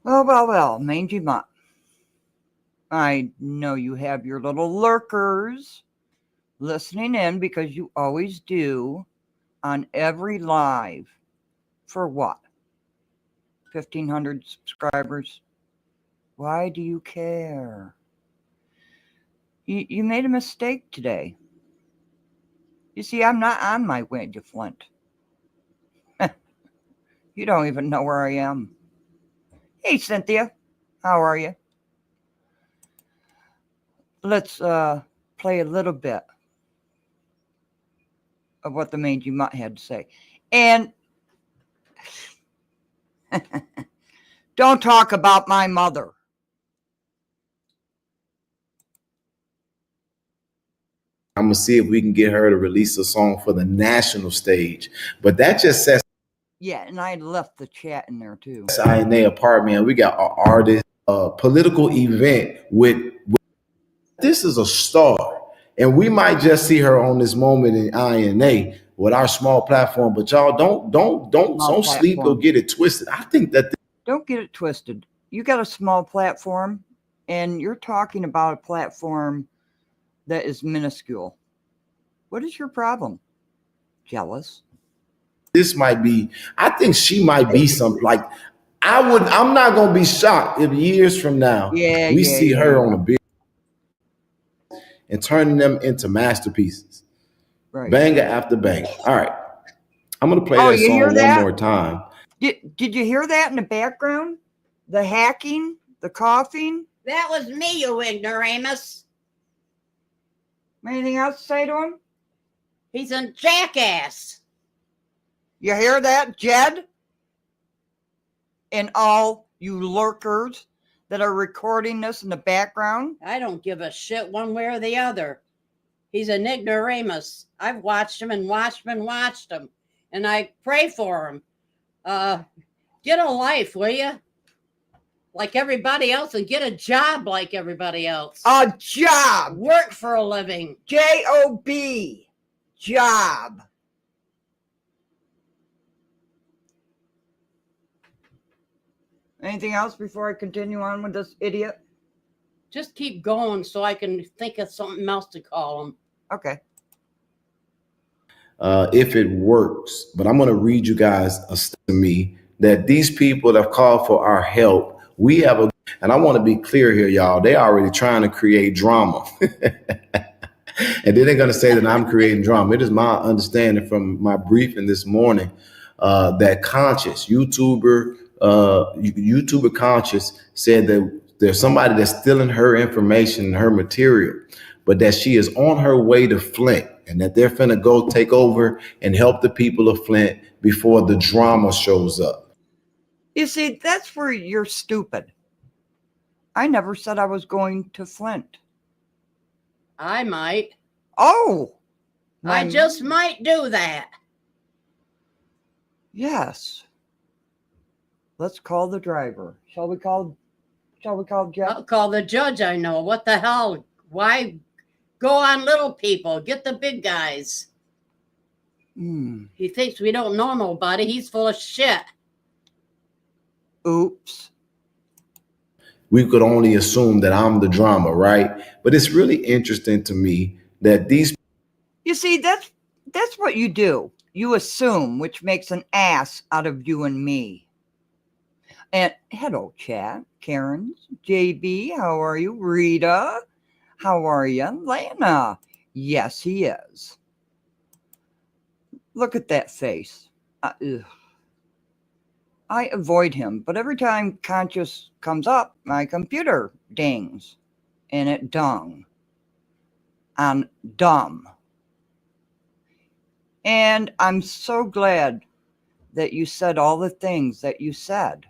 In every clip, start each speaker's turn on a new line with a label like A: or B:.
A: Well, Mangy Mutt. I know you have your little lurkers listening in because you always do on every live. For what? 1,500 subscribers? Why do you care? You made a mistake today. You see, I'm not on my way to Flint. You don't even know where I am. Hey, Cynthia. How are you? Let's play a little bit of what the Mangy Mutt had to say. And don't talk about my mother.
B: I'm going to see if we can get her to release a song for the national stage. But that just sets
A: Yeah, and I left the chat in there too.
B: INA apart, man. We got an artist, a political event with this is a star. And we might just see her on this moment in INA with our small platform. But y'all don't sleep or get it twisted. I think that
A: don't get it twisted. You got a small platform, and you're talking about a platform that is minuscule. What is your problem? Jealous?
B: This might be, I think she might be something like I'm not gonna be shocked if years from now we see her on a big and turning them into masterpieces. Right. Banger after banger. All right. I'm gonna play that song one more time.
A: Did you hear that in the background? The hacking, the coughing?
C: That was me, you ignoramus.
A: Anything else to say to him?
C: He's a jackass.
A: You hear that, Jed? And all you lurkers that are recording this in the background?
C: I don't give a shit one way or the other. He's an ignoramus. I've watched him and watched him and watched him. And I pray for him. Get a life, will you? Like everybody else, and get a job like everybody else.
A: A job.
C: Work for a living.
A: J-O-B. Job. Anything else before I continue on with this idiot?
C: Just keep going so I can think of something else to call him.
A: Okay.
B: If it works, but I'm going to read you guys to me that these people that have called for our help, we have a, and I want to be clear here, y'all, they already trying to create drama. And then they're going to say that I'm creating drama. It is my understanding from my briefing this morning that Conscious, YouTuber Conscious said that there's somebody that's stealing her information and her material, but that she is on her way to Flint and that they're finna go take over and help the people of Flint before the drama shows up.
A: You see, that's where you're stupid. I never said I was going to Flint.
C: I might.
A: Oh.
C: I just might do that.
A: Yes. Let's call the driver. Shall we call Jeff?
C: I'll call the judge, I know. What the hell? Why go on little people? Get the big guys. He thinks we don't know nobody. He's full of shit.
A: Oops.
B: We could only assume that I'm the drama, right? But it's really interesting to me that these...
A: You see, that's what you do. You assume, which makes an ass out of you and me. And hello, chat. Karen, JB, how are you? Rita, how are you? Lana, yes, he is. Look at that face. I avoid him, but every time Conscious comes up, my computer dings, and it dung. I'm dumb. And I'm so glad that you said all the things that you said,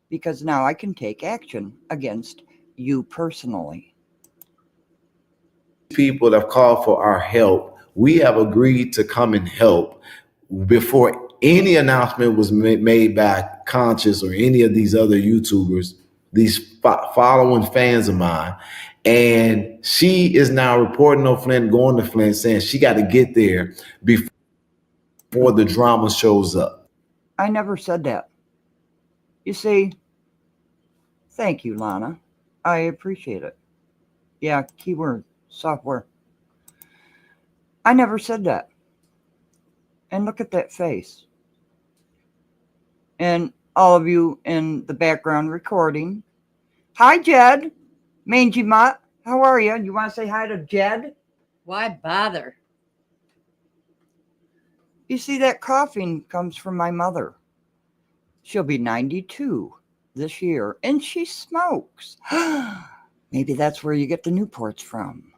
A: because now I can take action against you personally.
B: People that have called for our help, we have agreed to come and help before any announcement was made by Conscious or any of these other YouTubers, these following fans of mine. And she is now reporting on Flint, going to Flint, saying she got to get there before the drama shows up.
A: I never said that. You see, Thank you, Lana. I appreciate it. Yeah, keyword, software. I never said that. And look at that face. And all of you in the background recording. Hi, Jed. Mangy Mutt. How are you? You want to say hi to Jed?
C: Why bother?
A: You see, that coughing comes from my mother. She'll be 92 this year, and she smokes. Maybe that's where you get the Newports from.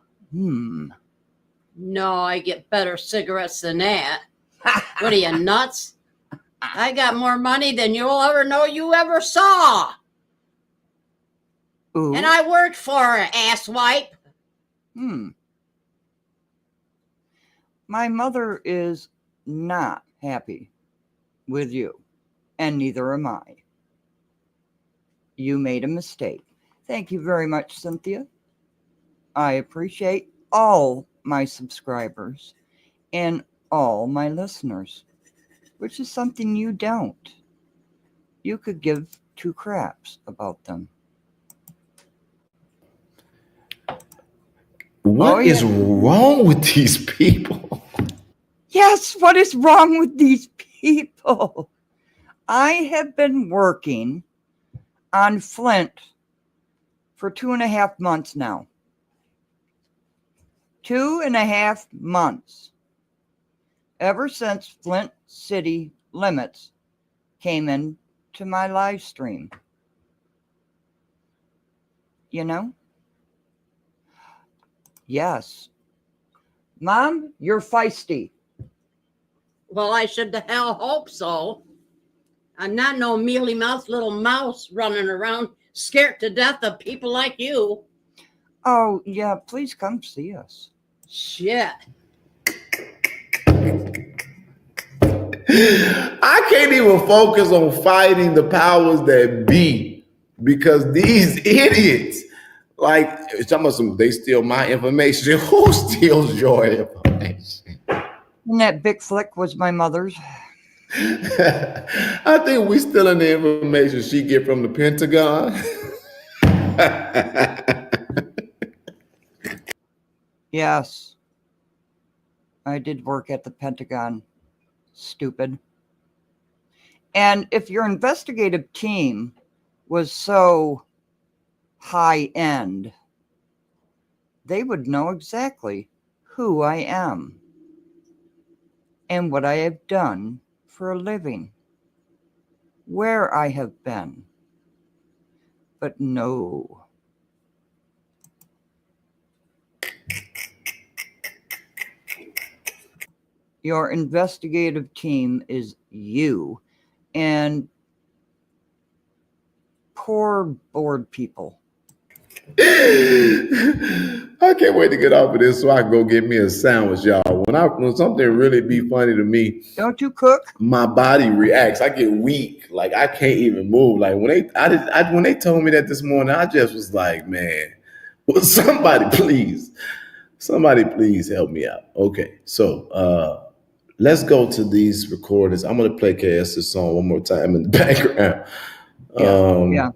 C: No, I get better cigarettes than that. What are you, nuts? I got more money than you'll ever know you ever saw.
A: Ooh.
C: And I worked for her, asswipe.
A: My mother is not happy with you, and neither am I. You made a mistake. Thank you very much, Cynthia. I appreciate all my subscribers and all my listeners, which is something you don't. You could give two craps about them.
B: What is wrong with these people?
A: Yes, what is wrong with these people? I have been working on Flint for 2.5 months now. 2.5 months. Ever since Flint City Limits came into my live stream. You know? Yes. Mom, you're feisty.
C: Well, I should the hell hope so. I'm not no mealy-mouthed little mouse running around scared to death of people like you.
A: Oh, yeah, please come see us.
C: Shit.
B: I can't even focus on fighting the powers that be because these idiots, like, they steal my information. Who steals your information?
A: And that big flick was my mother's.
B: I think we stealing the information she get from the Pentagon.
A: Yes. I did work at the Pentagon. Stupid. And if your investigative team was so high end, they would know exactly who I am and what I have done for a living, where I have been. But no. Your investigative team is you and poor bored people.
B: I can't wait to get off of this so I can go get me a sandwich, y'all. When something really be funny to me,
A: don't you cook?
B: My body reacts. I get weak, like I can't even move. Like when they told me that this morning, I just was like, man, well, somebody please help me out. Okay, so let's go to these recordings. I'm gonna play KS's song one more time in the background.
A: Yeah.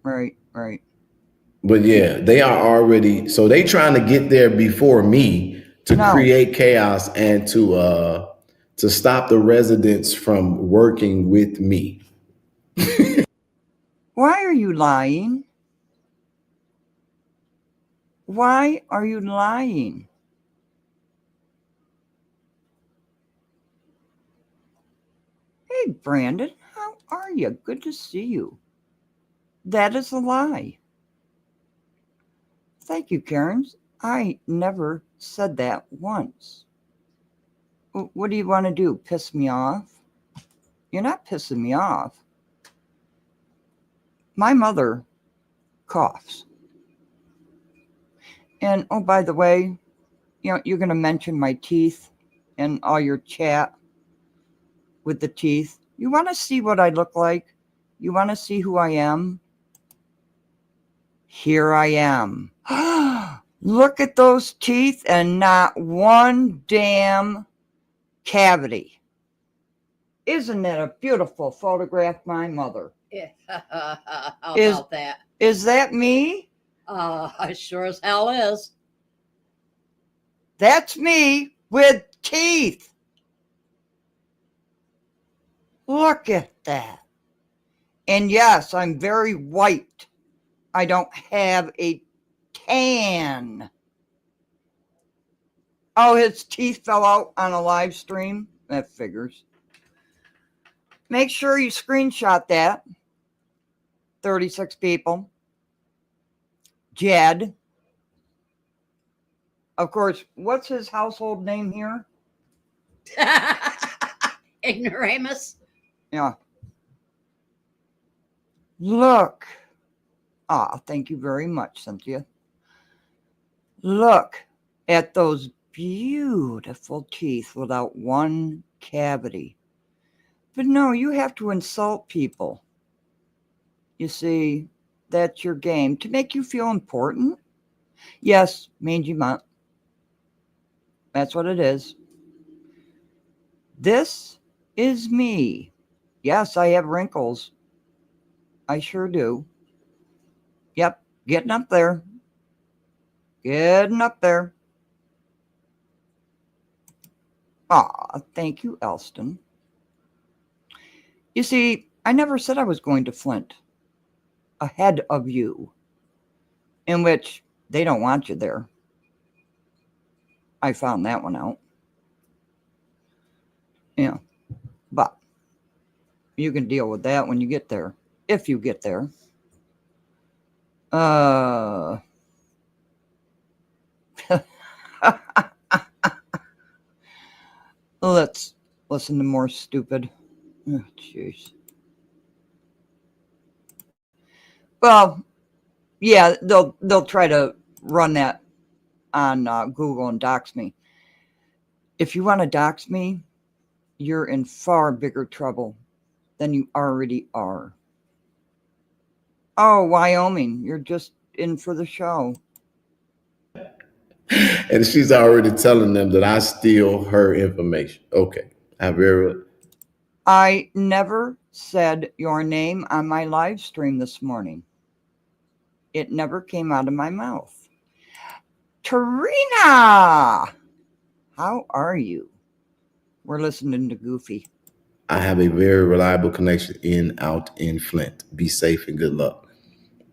A: Right.
B: But yeah, they are already, so they trying to get there before me to create chaos and to stop the residents from working with me.
A: Why are you lying? Why are you lying? Hey, Brandon, how are you? Good to see you. That is a lie. Thank you, Karen. I never said that once. What do you want to do? Piss me off? You're not pissing me off. My mother coughs. And, oh, by the way, you're going to mention my teeth and all your chat with the teeth. You want to see what I look like? You want to see who I am? Here I am. Look at those teeth and not one damn cavity. Isn't that a beautiful photograph, my mother?
C: Yeah. How
A: Is-
C: about that?
A: Is that me?
C: Sure as hell is.
A: That's me with teeth. Look at that. And yes, I'm very white. I don't have a tan. Oh, his teeth fell out on a live stream? That figures. Make sure you screenshot that. 36 people. Jed. Of course, what's his household name here?
C: Ignoramus.
A: Yeah. Look. Thank you very much, Cynthia. Look at those beautiful teeth without one cavity. But no, you have to insult people. You see, that's your game to make you feel important. Yes, mangy mutt. That's what it is. This is me. Yes, I have wrinkles. I sure do. Yep, getting up there. Getting up there. Thank you, Elston. You see, I never said I was going to Flint. Ahead of you. In which they don't want you there. I found that one out. Yeah. But you can deal with that when you get there. If you get there. Let's listen to more stupid. Oh, jeez. Well, yeah, they'll try to run that on Google and dox me. If you want to dox me, you're in far bigger trouble than you already are. Oh, Wyoming, you're just in for the show.
B: And she's already telling them that I steal her information. Okay.
A: I never said your name on my live stream this morning. It never came out of my mouth. Tarina, how are you? We're listening to Goofy.
B: I have a very reliable connection out in Flint. Be safe and good luck.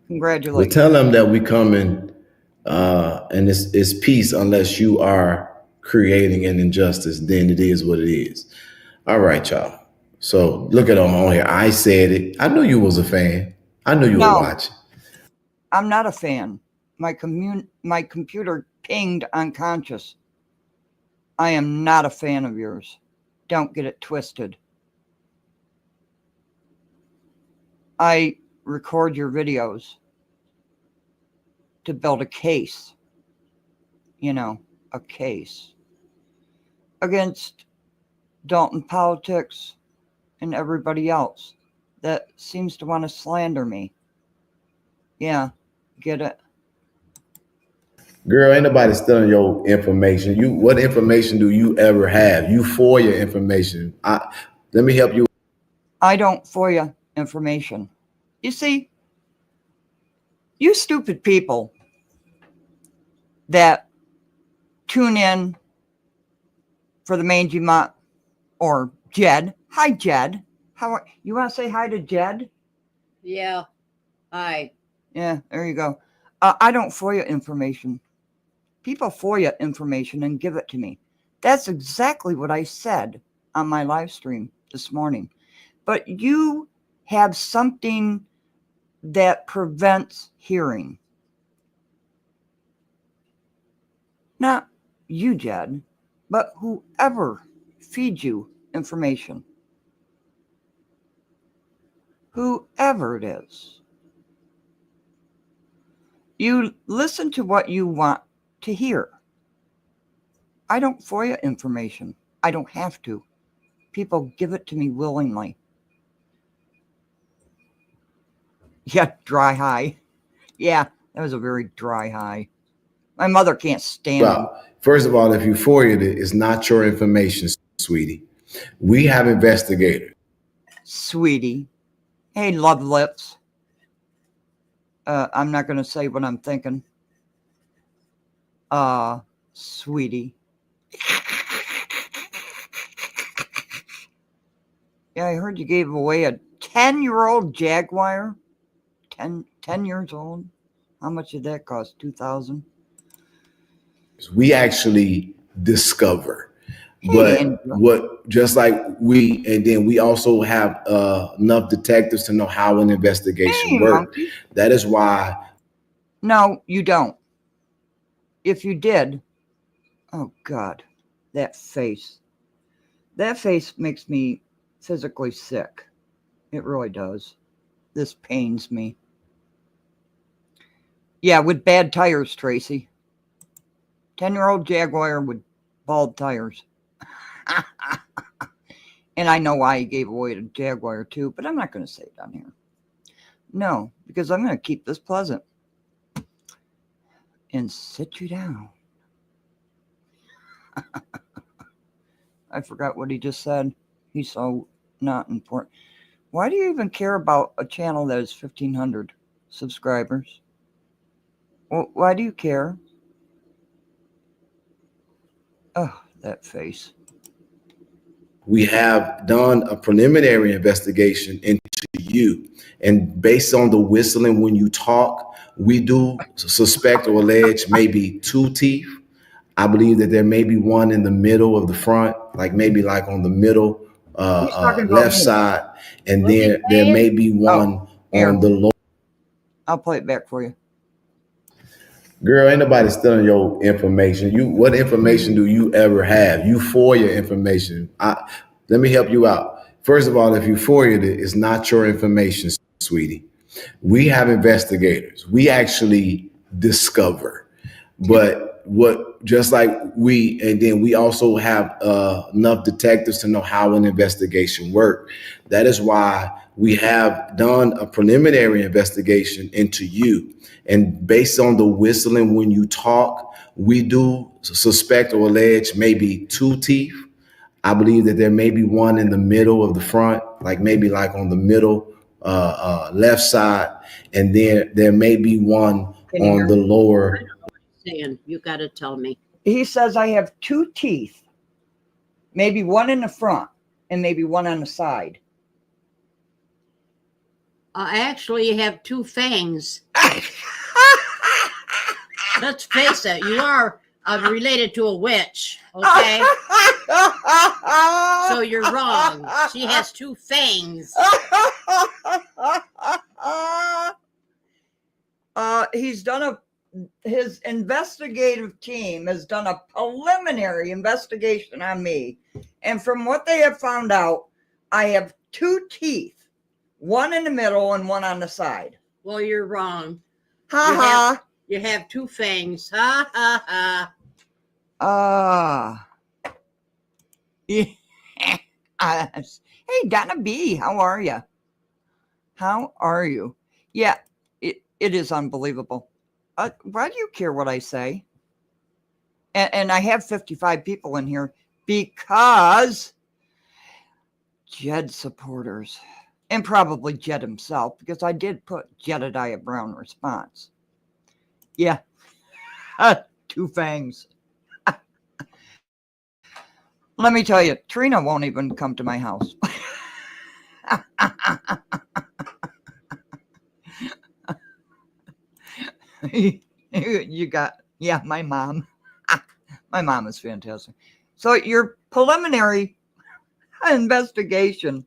A: Congratulations.
B: We'll tell them that we come in and it's peace unless you are creating an injustice. Then it is what it is. All right, y'all. So look at on here. I said it. I knew you was a fan. I knew you were watching.
A: I'm not a fan. My computer pinged unconscious. I am not a fan of yours. Don't get it twisted. I record your videos to build a case. You know, a case against Dalton politics and everybody else that seems to want to slander me. Yeah, get it?
B: Girl, ain't nobody stealing your information. What information do you ever have? You FOIA information. Let me help you.
A: I don't FOIA information. You see, you stupid people that tune in for the Mangy Mutt or Jed. Hi, Jed. You want to say hi to Jed?
C: Yeah. Hi.
A: Yeah, there you go. I don't FOIA information. People FOIA information and give it to me. That's exactly what I said on my live stream this morning. But you have something that prevents hearing. Not you, Jed, but whoever feeds you information. Whoever it is. You listen to what you want to hear. I don't FOIA information. I don't have to. People give it to me willingly. Yeah, dry high. Yeah, that was a very dry high. My mother can't stand them.
B: First of all, if you FOIA'd it, it's not your information, sweetie. We have investigators.
A: Sweetie. Hey, love lips. I'm not going to say what I'm thinking. Sweetie. Yeah, I heard you gave away a 10-year-old Jaguar. 10 years old. How much did that cost? $2,000.
B: We actually discover.
A: Hey,
B: But just like and then we also have enough detectives to know how an investigation
A: Hey,
B: works.
A: monkey.
B: That is why.
A: No, you don't. If you did, oh God, that face. That face makes me physically sick. It really does. This pains me. Yeah, with bad tires, Tracy. 10-year-old Jaguar with bald tires. And I know why he gave away the Jaguar too, but I'm not going to say it on here. No, because I'm going to keep this pleasant. And sit you down. I forgot what he just said. He's so not important. Why do you even care about a channel that is 1,500 subscribers? Well, why do you care? Oh, that face.
B: We have done a preliminary investigation into you. And based on the whistling when you talk, we do suspect or allege maybe 2 teeth. I believe that there may be one in the middle of the front, like maybe like on the middle
A: He's talking about
B: left
A: me.
B: side. And
C: What's he
B: there
C: saying?
B: may be one
A: here.
B: on the lower.
A: I'll play it back for you.
B: Girl, ain't nobody stealing your information. What information do you ever have? You FOIA information. Let me help you out. First of all, if you FOIA'd it, it's not your information, sweetie. We have investigators. We actually discover. But just like and then we also have enough detectives to know how an investigation works. That is why we have done a preliminary investigation into you. And based on the whistling when you talk, we do suspect or allege maybe 2 teeth. I believe that there may be one in the middle of the front, like maybe like on the middle left side. And then there may be one on the lower.
C: Saying, you got to tell me.
A: He says I have 2 teeth. Maybe one in the front and maybe one on the side.
C: I actually have 2 fangs. Let's face it, you are related to a witch, okay? So you're wrong. She has 2 fangs.
A: His investigative team has done a preliminary investigation on me. And from what they have found out, I have 2 teeth, one in the middle and one on the side.
C: Well, you're wrong.
A: Ha ha.
C: You have 2 fangs. Ha ha
A: ha. Yeah. Hey, Donna B, how are you? How are you? Yeah, it is unbelievable. Why do you care what I say? And I have 55 people in here because Jed supporters and probably Jed himself, because I did put Jedidiah Brown response. Yeah, 2 fangs. Let me tell you, Trina won't even come to my house. You got, yeah, my mom. My mom is fantastic. So your preliminary investigation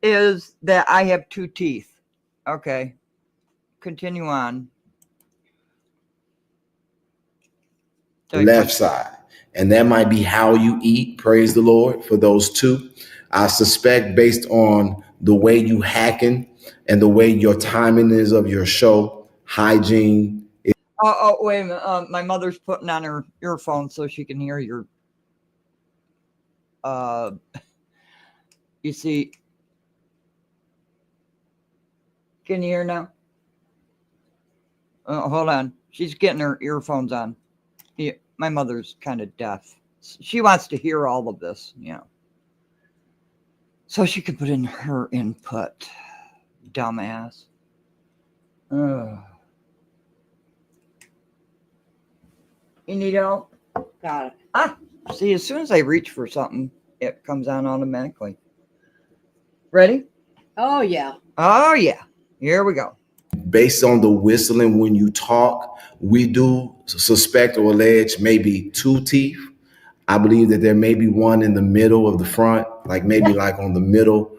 A: is that I have 2 teeth. Okay. Continue on.
B: Left side. And that might be how you eat. Praise the Lord for those 2. I suspect based on the way you hacking and the way your timing is of your show, hygiene.
A: Oh, wait a minute. My mother's putting on her earphones so she can hear your, you see, can you hear now? Hold on. She's getting her earphones on. Yeah, my mother's kind of deaf. She wants to hear all of this, so she can put in her input. Dumbass. Ugh. You need help?
C: Got it.
A: Ah, see, as soon as I reach for something, it comes on automatically. Ready?
C: Oh, yeah.
A: Oh, yeah. Here we go.
B: Based on the whistling when you talk, we do suspect or allege maybe 2 teeth. I believe that there may be one in the middle of the front, like maybe like on the middle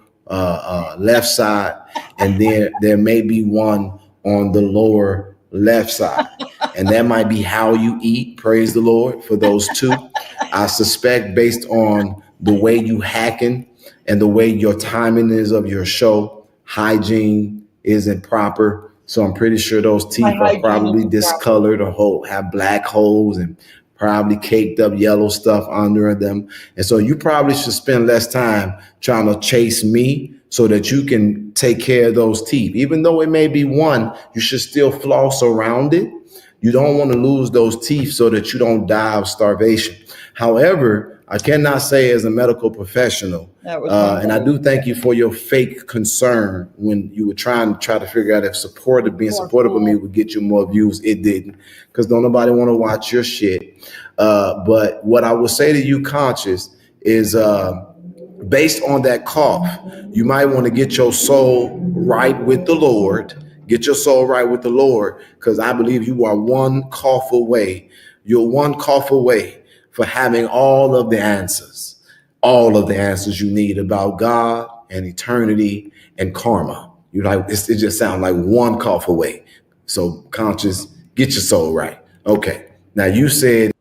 B: left side, and then there may be one on the lower left side. And that might be how you eat, praise the Lord, for those 2. I suspect based on the way you hacking and the way your timing is of your show, hygiene isn't proper. So I'm pretty sure those teeth are probably discolored or have black holes and probably caked up yellow stuff under them. And so you probably should spend less time trying to chase me so that you can take care of those teeth. Even though it may be one, you should still floss around it. You don't want to lose those teeth so that you don't die of starvation. However, I cannot say as a medical professional, and I do thank you for your fake concern when you were trying to figure out if being supportive of me would get you more views. It didn't, because don't nobody want to watch your shit. But what I will say to you, Conscious, is based on that cough, you might want to get your soul right with the Lord. Get your soul right with the Lord, because I believe you are one cough away. You're one cough away for having all of the answers you need about God and eternity and karma. You like it just sounds like one cough away. So Conscious, get your soul right. Okay. Now you said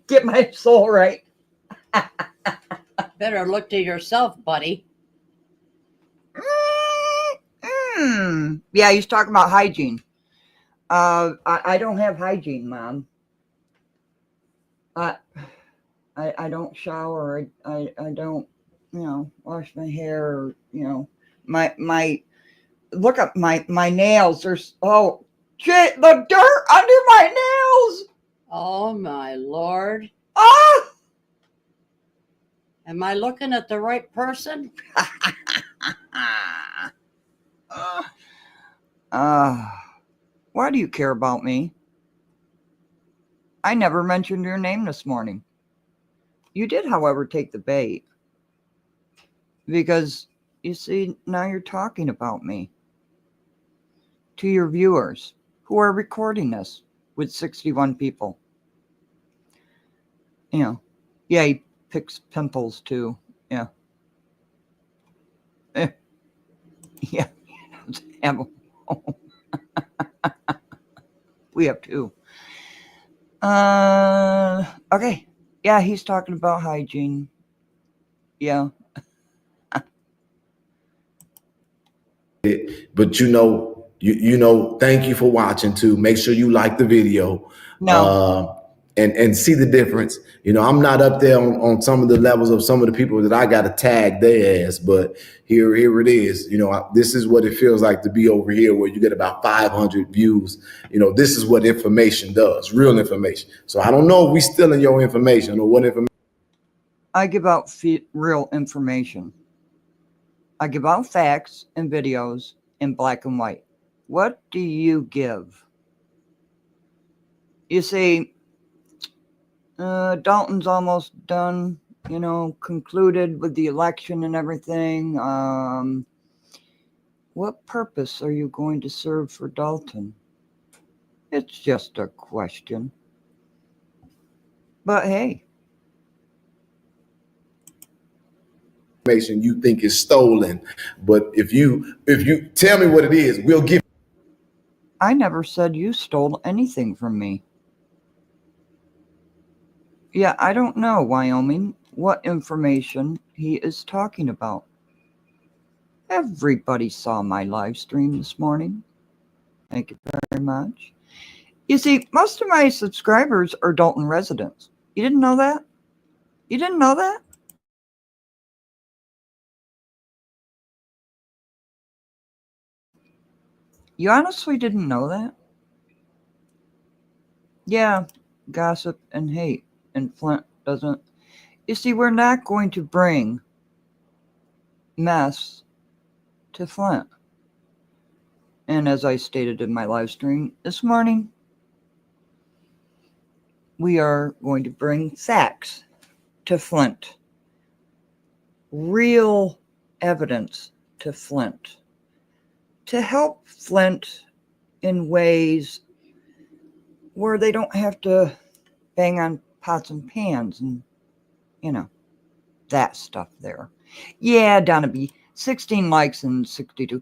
A: Get my soul right.
C: Better look to yourself, buddy.
A: Yeah, he's talking about hygiene. I don't have hygiene, Mom. I don't shower. I don't, wash my hair. Or, my look up my nails. There's shit, the dirt under my nails.
C: Oh, my Lord.
A: Ah!
C: Am I looking at the right person?
A: Why do you care about me? I never mentioned your name this morning. You did, however, take the bait. Because, you see, now you're talking about me. To your viewers who are recording this with 61 people. Yeah, he picks pimples too. Yeah. Yeah. We have 2. Okay. Yeah, he's talking about hygiene. Yeah.
B: but thank you for watching too. Make sure you like the video.
A: No.
B: And see the difference. I'm not up there on some of the levels of some of the people that I got to tag their ass, but here it is. This is what it feels like to be over here where you get about 500 views. This is what information does, real information. So I don't know if we stealing your information or what information.
A: I give out real information. I give out facts and videos in black and white. What do you give? You see, Dalton's almost done, concluded with the election and everything. What purpose are you going to serve for Dalton? It's just a question. But hey.
B: Information you think is stolen, but if you tell me what it is, we'll give.
A: I never said you stole anything from me. Yeah, I don't know, Wyoming, what information he is talking about. Everybody saw my live stream this morning. Thank you very much. You see, most of my subscribers are Dalton residents. You didn't know that? You didn't know that? You honestly didn't know that? Yeah, gossip and hate. And Flint doesn't. You see, we're not going to bring mess to Flint. And as I stated in my live stream this morning, we are going to bring facts to Flint. Real evidence to Flint. To help Flint in ways where they don't have to bang on pots and pans and, that stuff there. Yeah, Donna B, 16 likes and 62.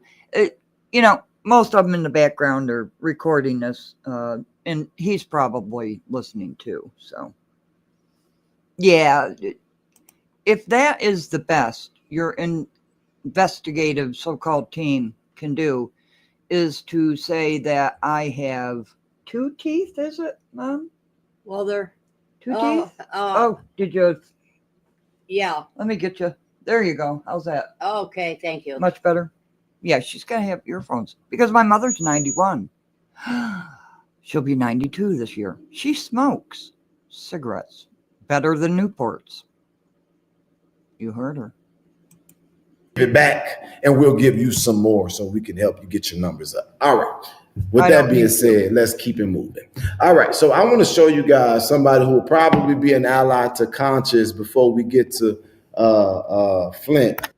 A: Most of them in the background are recording this, and he's probably listening too. So, yeah, if that is the best your investigative so-called team can do, is to say that I have 2 teeth, is it, Mom?
C: Well, they're
A: 2 teeth? Did you?
C: Yeah.
A: Let me get you. There you go. How's that?
C: Okay, thank you.
A: Much better? Yeah, she's got to have earphones because my mother's 91. She'll be 92 this year. She smokes cigarettes. Better than Newports. You heard her.
B: Give it back, and we'll give you some more so we can help you get your numbers up. All right. With that being said, let's keep it moving. All right. So I want to show you guys somebody who will probably be an ally to Conscious before we get to Flint.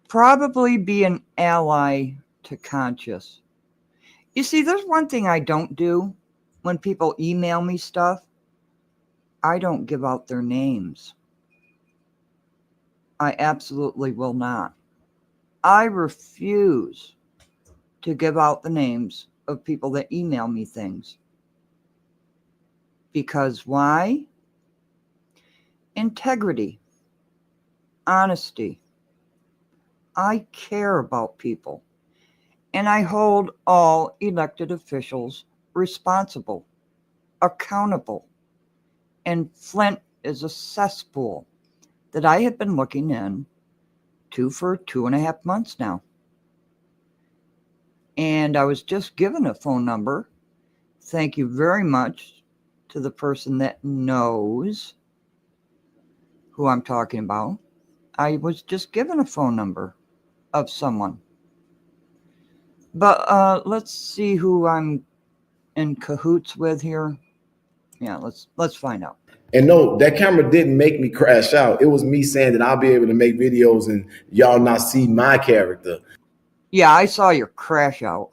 A: Probably be an ally to Conscious. You see, there's one thing I don't do when people email me stuff. I don't give out their names. I absolutely will not. I refuse to give out the names of people that email me things. Because why? Integrity. Honesty. I care about people. And I hold all elected officials responsible, accountable. And Flint is a cesspool that I have been looking into for 2.5 months now. And I was just given a phone number. Thank you very much to the person that knows who I'm talking about. I was just given a phone number of someone. But let's see who I'm in cahoots with here. Yeah, let's find out.
B: And no, that camera didn't make me crash out. It was me saying that I'll be able to make videos and y'all not see my character.
A: Yeah, I saw your crash out.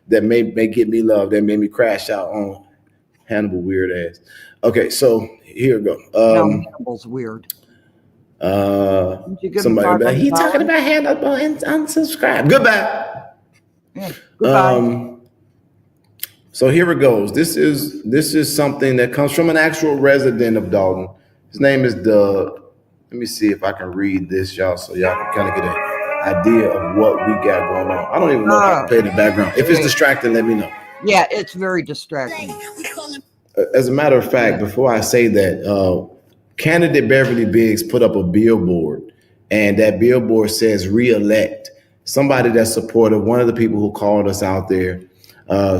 B: That may get me love. That made me crash out on Hannibal weird ass. Okay, so here we go.
A: No, Hannibal's weird.
B: Somebody be like, he talking about Hannibal and unsubscribe. Goodbye.
A: Yeah, goodbye.
B: So here it goes. This is something that comes from an actual resident of Dalton. His name is Doug. Let me see if I can read this, y'all, so y'all can kind of get an idea of what we got going on. I don't even know if I can play the background. If it's distracting, let me know.
A: Yeah, it's very distracting.
B: As a matter of fact, before I say that, candidate Beverly Biggs put up a billboard, and that billboard says re-elect. Somebody that's supportive, one of the people who called us out there,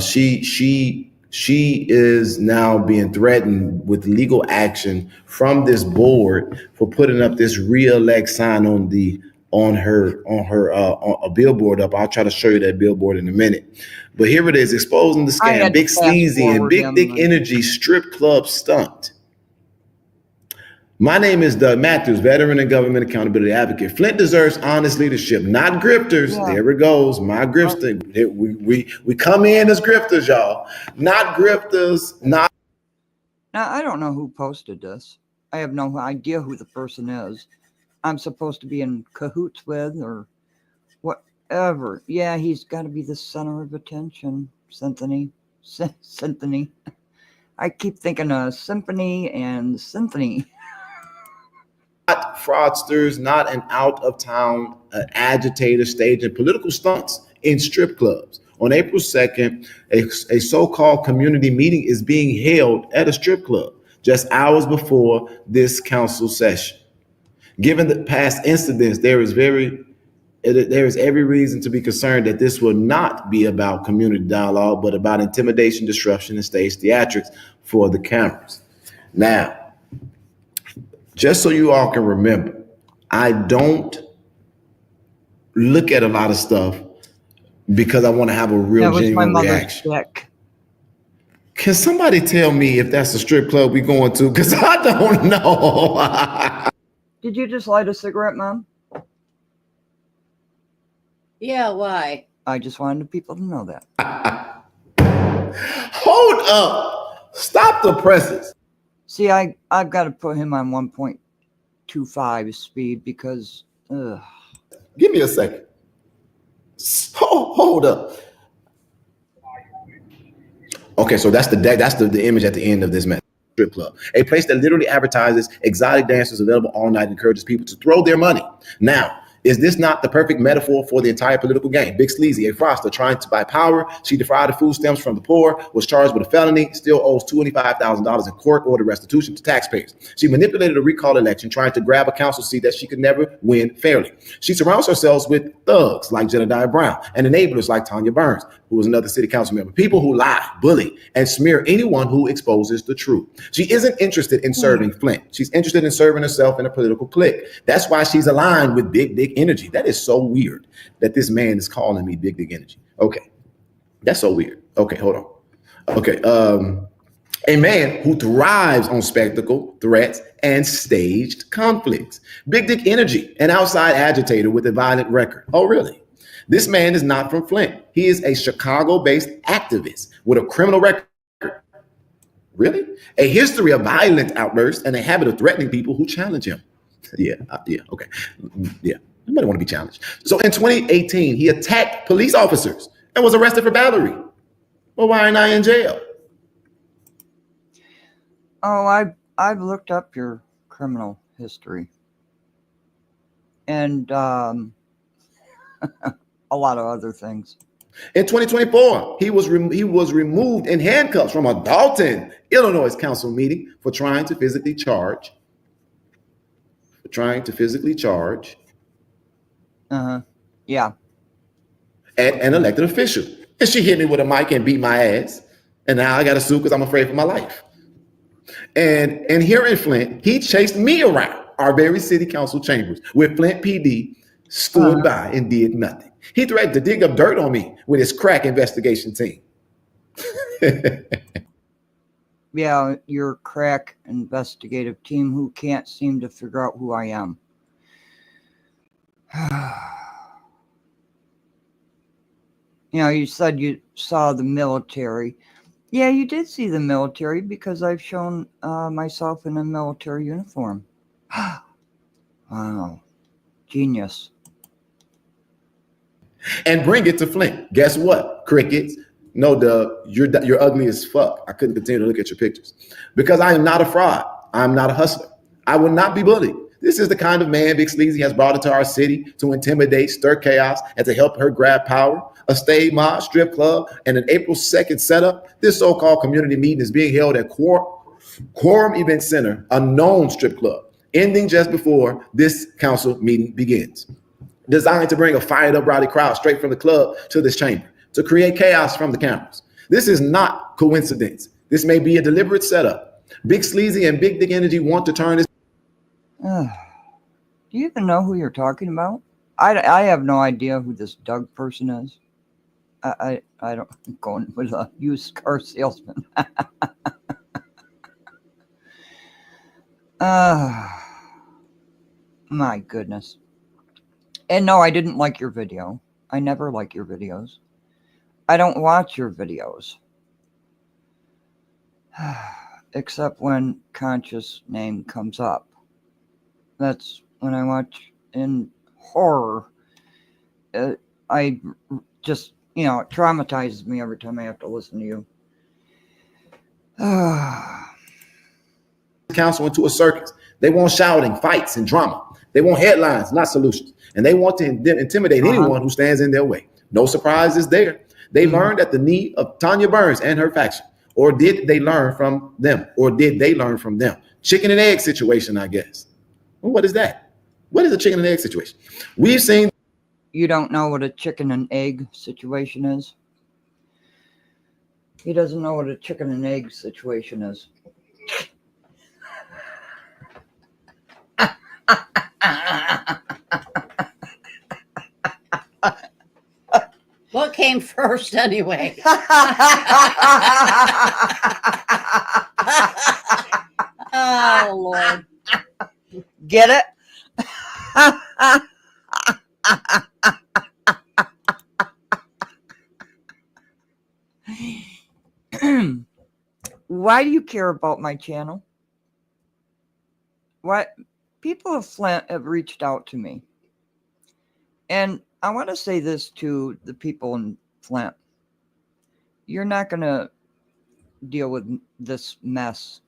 B: she is now being threatened with legal action from this board for putting up this re-elect sign on a billboard up. I'll try to show you that billboard in a minute. But here it is, exposing the scam, Big Sleazy and Big Dick Energy strip club stunt. My name is Doug Matthews, veteran and government accountability advocate. Flint deserves honest leadership, not grifters. Yeah. There it goes, my grifter. We come in as grifters, y'all. Not grifters, not.
A: Now, I don't know who posted this. I have no idea who the person is. I'm supposed to be in cahoots with or whatever. Yeah, he's got to be the center of attention. Symphony. I keep thinking of symphony and symphony.
B: Not fraudsters, not an out-of-town agitator staging political stunts in strip clubs. On April 2nd, a so-called community meeting is being held at a strip club just hours before this council session. Given the past incidents, there is every reason to be concerned that this will not be about community dialogue, but about intimidation, disruption, and stage theatrics for the cameras. Now, just so you all can remember, I don't look at a lot of stuff because I want to have a real
A: That was my
B: genuine
A: mother's
B: reaction.
A: chick.
B: Can somebody tell me if that's a strip club we going to? Because I don't know.
A: Did you just light a cigarette, Mom?
C: Yeah, why?
A: I just wanted people to know that.
B: Hold up. Stop the presses.
A: See, I've got to put him on 1.25 speed because, ugh.
B: Give me a second. Hold up. Okay, so that's the image at the end of this message. Strip club, a place that literally advertises exotic dancers available all night, encourages people to throw their money. Now, is this not the perfect metaphor for the entire political game? Big Sleazy, a fraudster trying to buy power. She defrauded food stamps from the poor, was charged with a felony, still owes $25,000 in court-ordered restitution to taxpayers. She manipulated a recall election, trying to grab a council seat that she could never win fairly. She surrounds herself with thugs like Jedidiah Brown and enablers like Tanya Burns, who was another city council member. People who lie, bully, and smear anyone who exposes the truth. She isn't interested in serving Flint. She's interested in serving herself in a political clique. That's why she's aligned with Big Dick Energy. That is so weird that this man is calling me Big Dick Energy. Okay. That's so weird. Okay, hold on. Okay. A man who thrives on spectacle, threats, and staged conflicts. Big Dick Energy, an outside agitator with a violent record. Oh, really? This man is not from Flint. He is a Chicago-based activist with a criminal record. Really? A history of violent outbursts and a habit of threatening people who challenge him. Yeah, okay. Yeah, nobody want to be challenged. So in 2018, he attacked police officers and was arrested for battery. Well, why ain't I in jail?
A: Oh, I've looked up your criminal history. And a lot of other things.
B: In 2024, he was removed in handcuffs from a Dalton, Illinois council meeting for trying to physically charge.
A: Yeah.
B: At an elected official. And she hit me with a mic and beat my ass. And now I got to sue because I'm afraid for my life. And here in Flint, he chased me around our very city council chambers with Flint PD stood by and did nothing. He threatened to dig up dirt on me with his crack investigation team.
A: Yeah, your crack investigative team who can't seem to figure out who I am. You know, you said you saw the military. Yeah, you did see the military because I've shown myself in a military uniform. Wow. Genius.
B: And bring it to Flint. Guess what? Crickets. No, you're ugly as fuck. I couldn't continue to look at your pictures because I am not a fraud. I'm not a hustler. I will not be bullied. This is the kind of man Big Sleazy has brought into our city to intimidate, stir chaos, and to help her grab power. A stage mob, strip club, and an April 2nd setup. This so-called community meeting is being held at Quorum Event Center, a known strip club, ending just before this council meeting begins. Designed to bring a fired up rowdy crowd straight from the club to this chamber, to create chaos from the cameras. This is not coincidence. This may be a deliberate setup. Big Sleazy and Big Dick Energy want to turn this.
A: Do you even know who you're talking about? I have no idea who this Doug person is. I don't, I'm going with a used car salesman. My goodness. And no, I didn't like your video. I never like your videos. I don't watch your videos. Except when conscious name comes up. That's when I watch in horror. I just, you know, it traumatizes me every time I have to listen to you.
B: Council into a circus. They want shouting, fights, and drama. They want headlines, not solutions. And they want to intimidate anyone who stands in their way. No surprises there. They learned at the knee of Tanya Burns and her faction. Or did they learn from them? Chicken and egg situation, I guess. Well, what is that? What is a chicken and egg situation? We've seen.
A: You don't know what a chicken and egg situation is? He doesn't know what a chicken and egg situation is.
C: came first anyway. Oh, Lord.
A: Get it? Why do you care about my channel? What people of Flint have reached out to me. And I want to say this to the people in Flint. You're not going to deal with this mess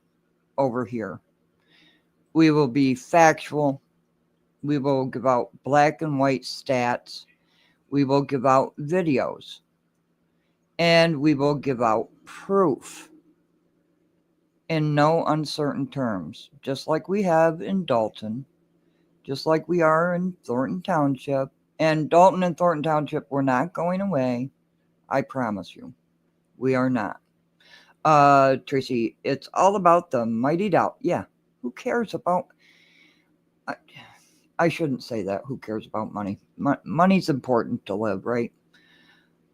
A: over here. We will be factual. We will give out black and white stats. We will give out videos. And we will give out proof in no uncertain terms, just like we have in Dalton, just like we are in Thornton Township. And Dalton and Thornton Township, we're not going away. I promise you. We are not. Tracy, it's all about the mighty doubt. Yeah. Who cares about... I shouldn't say that. Who cares about money? Money's important to live, right?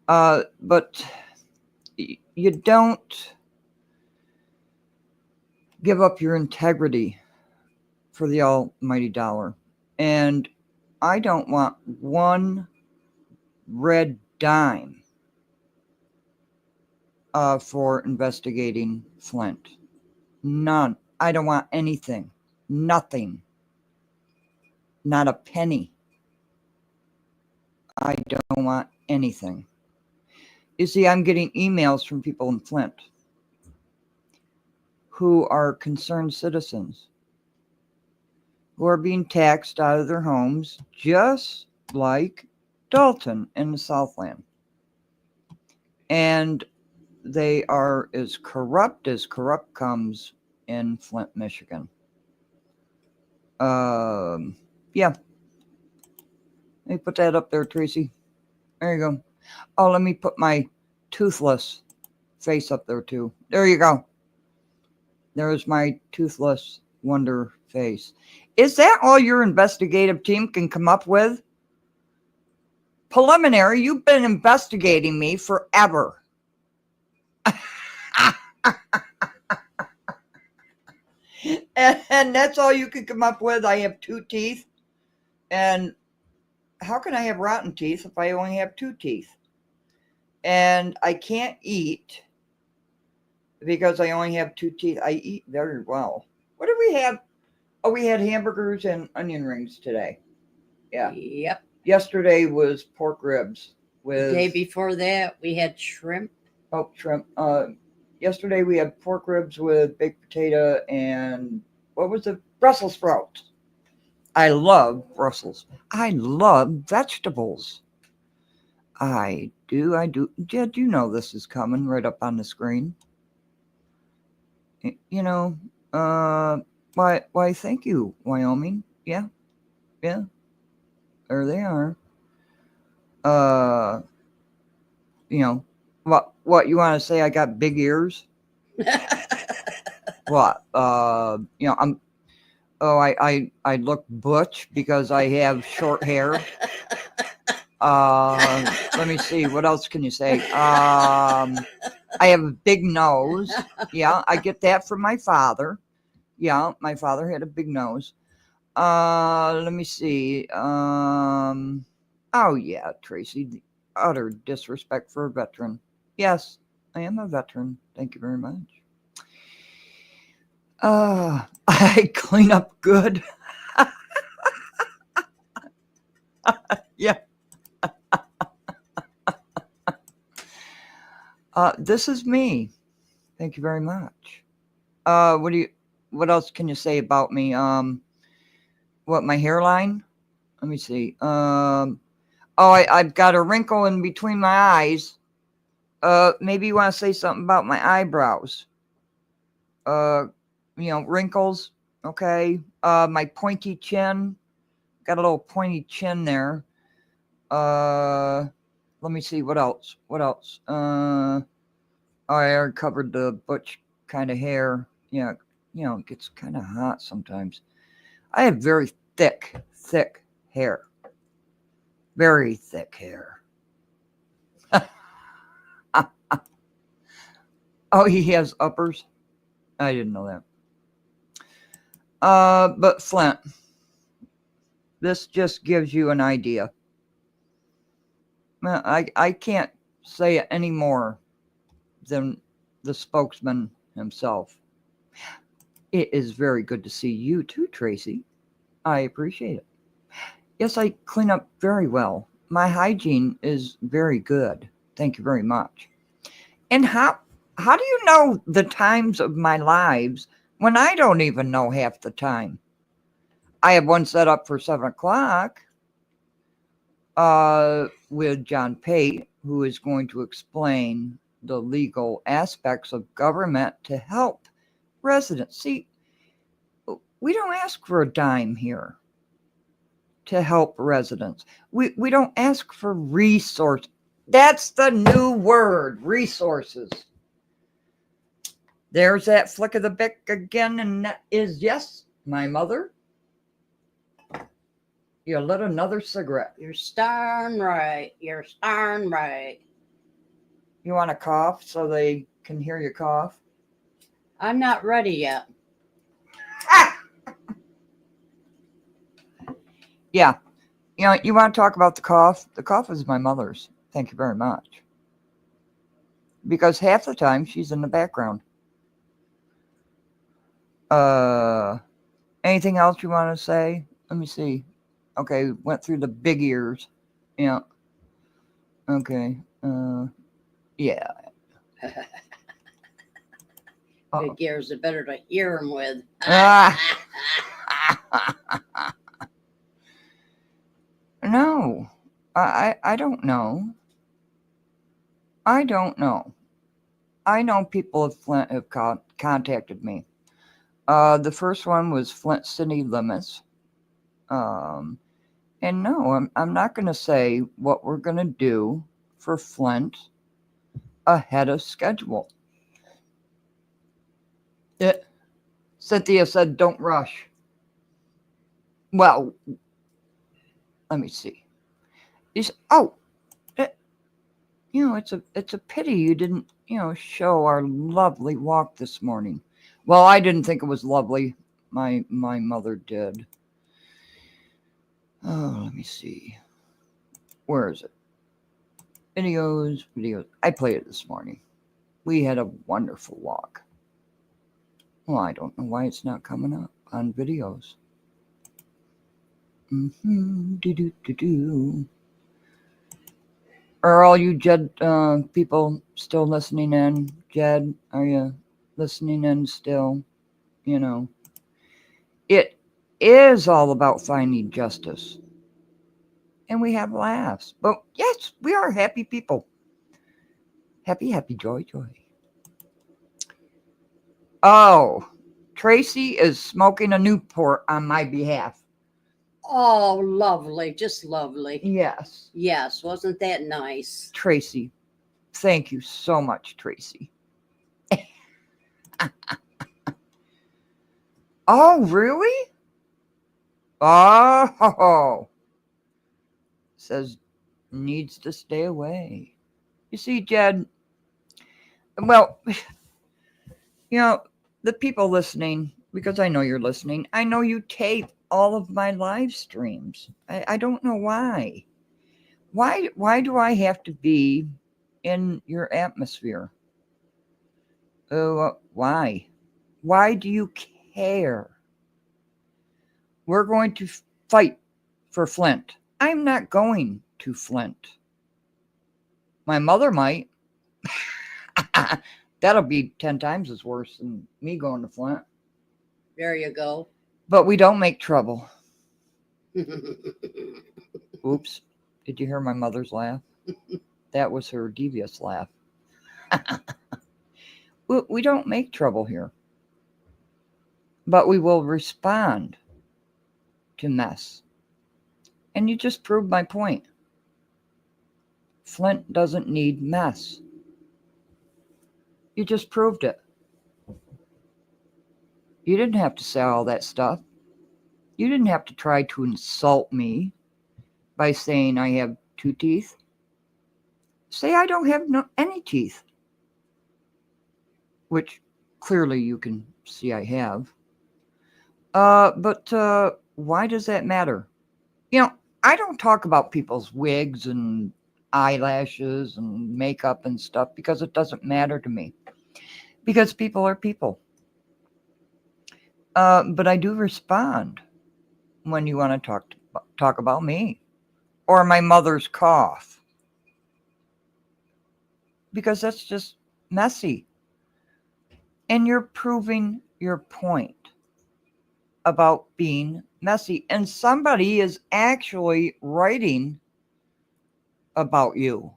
A: But you don't give up your integrity for the almighty dollar. And I don't want one red dime for investigating Flint. None. I don't want anything. Nothing. Not a penny. I don't want anything. You see, I'm getting emails from people in Flint who are concerned citizens who are being taxed out of their homes, just like Dalton in the Southland. And they are as corrupt comes in Flint, Michigan. Yeah. Let me put that up there, Tracy. There you go. Oh, let me put my toothless face up there, too. There you go. There's my toothless wonder face. Is that all your investigative team can come up with? Preliminary, you've been investigating me forever. And that's all you could come up with? I have 2 teeth. And how can I have rotten teeth if I only have 2 teeth? And I can't eat because I only have 2 teeth. I eat very well. What did we have? Oh, we had hamburgers and onion rings today. Yeah.
C: Yep.
A: Yesterday was pork ribs with...
C: The day before that, we had shrimp.
A: Oh, shrimp. Yesterday we had pork ribs with baked potato and what was it? Brussels sprouts. I love Brussels. I love vegetables. I do. Jed, you know this is coming right up on the screen. You know, why, thank you, Wyoming. Yeah. There they are. You know, what you want to say? I got big ears. What? You know, I look butch because I have short hair. Let me see. What else can you say? I have a big nose. Yeah, I get that from my father. Yeah, my father had a big nose. Let me see. Oh yeah, Tracy, the utter disrespect for a veteran. Yes, I am a veteran. Thank you very much. I clean up good. Yeah. This is me. Thank you very much. What else can you say about me? What, my hairline? Let me see. I've got a wrinkle in between my eyes. Maybe you want to say something about my eyebrows. You know, wrinkles. Okay. My pointy chin. Got a little pointy chin there. Let me see. What else? I already covered the butch kind of hair. Yeah. You know, it gets kind of hot sometimes. I have very thick hair. Very thick hair. Oh, he has uppers? I didn't know that. But Flint, this just gives you an idea. I can't say it any more than the spokesman himself. It is very good to see you too, Tracy. I appreciate it. Yes, I clean up very well. My hygiene is very good. Thank you very much. And how do you know the times of my lives when I don't even know half the time? I have one set up for 7:00 with John Pate, who is going to explain the legal aspects of government to help residents. See, we don't ask for a dime here to help residents. We don't ask for resource. That's the new word, resources. There's that flick of the bick again, and that is, yes, my mother. You lit another cigarette.
C: You're darn right. You're darn right.
A: You want to cough so they can hear you cough?
C: I'm not ready yet.
A: Yeah. You know, you want to talk about the cough? The cough is my mother's. Thank you very much. Because half the time she's in the background. Anything else you want to say? Let me see. Okay, went through the big ears. Yeah. Okay. Yeah.
C: Big ears are better to hear them with.
A: No, I don't know. I don't know. I know people at Flint have contacted me. The first one was Flint City Limits. And no, I'm not going to say what we're going to do for Flint ahead of schedule. Cynthia said, don't rush. Well, let me see. You know, it's a pity you didn't, show our lovely walk this morning. Well, I didn't think it was lovely. My mother did. Oh, let me see. Where is it? Videos. I played it this morning. We had a wonderful walk. Well, I don't know why it's not coming up on videos. Are all you Jed people still listening in? Jed, are you listening in still? You know, it is all about finding justice. And we have laughs. But yes, we are happy people. Happy, happy, joy, joy. Oh, Tracy is smoking a Newport on my behalf.
C: Oh, lovely. Just lovely.
A: Yes.
C: Yes. Wasn't that nice?
A: Tracy, thank you so much, Tracy. Oh, really? Oh, says needs to stay away. You see, Jed, well, the people listening, because I know you're listening, I know you tape all of my live streams. I don't know why. Why do I have to be in your atmosphere? Why? Why do you care? We're going to fight for Flint. I'm not going to Flint. My mother might. That'll be 10 times as worse than me going to Flint.
C: There you go.
A: But we don't make trouble. Oops. Did you hear my mother's laugh? That was her devious laugh. We don't make trouble here. But we will respond to mess. And you just proved my point. Flint doesn't need mess. You just proved it. You didn't have to say all that stuff. You didn't have to try to insult me by saying I have 2 teeth. Say I don't have any teeth. which clearly you can see I have. But why does that matter? You know, I don't talk about people's wigs and eyelashes and makeup and stuff because it doesn't matter to me. Because people are people. But I do respond when you want to talk about me or my mother's cough. Because that's just messy. And you're proving your point about being messy. And somebody is actually writing about you.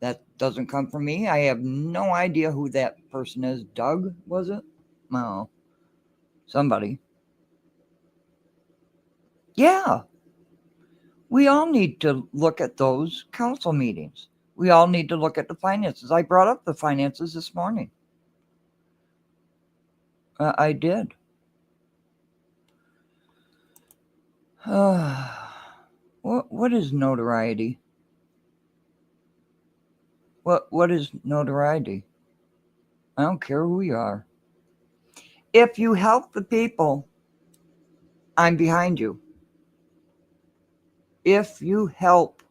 A: That doesn't come from me. I have no idea who that person is. Doug, was it? No. Somebody. Yeah. We all need to look at those council meetings. We all need to look at the finances. I brought up the finances this morning. I did. What is notoriety? What is notoriety? I don't care who you are. If you help the people, I'm behind you. If you help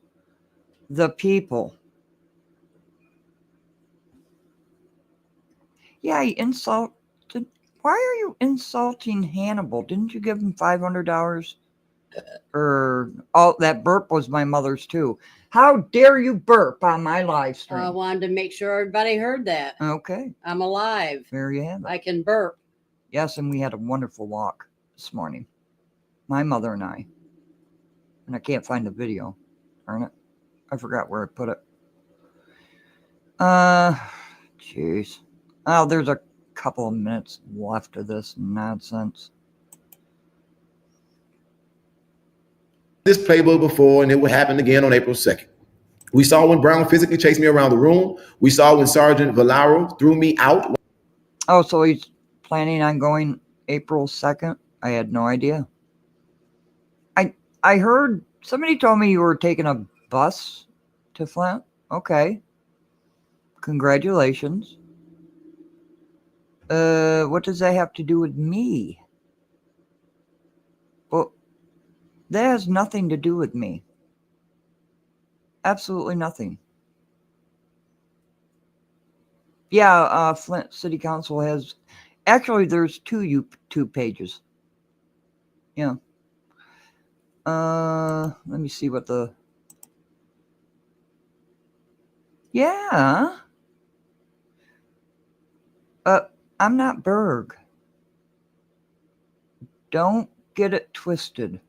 A: the people. Yeah, he insulted. Why are you insulting Hannibal? Didn't you give him $500? Or that burp was my mother's too. How dare you burp on my live stream?
C: I wanted to make sure everybody heard that.
A: Okay.
C: I'm alive.
A: There you have it.
C: I can burp.
A: Yes, and we had a wonderful walk this morning. My mother and I. And I can't find the video. Darn it. I forgot where I put it. Jeez. Oh, there's a couple of minutes left of this nonsense.
B: This playbook before, and it would happen again on April 2nd. We saw when Brown physically chased me around the room. We saw when Sergeant Valaro threw me out.
A: Oh, so he's planning on going April 2nd? I had no idea. I heard somebody told me you were taking a bus to Flint. Okay. Congratulations. What does that have to do with me? Well, that has nothing to do with me. Absolutely nothing. Yeah, Flint City Council has... Actually, there's two YouTube pages. Yeah. Let me see what the... Yeah. I'm not Berg. Don't get it twisted.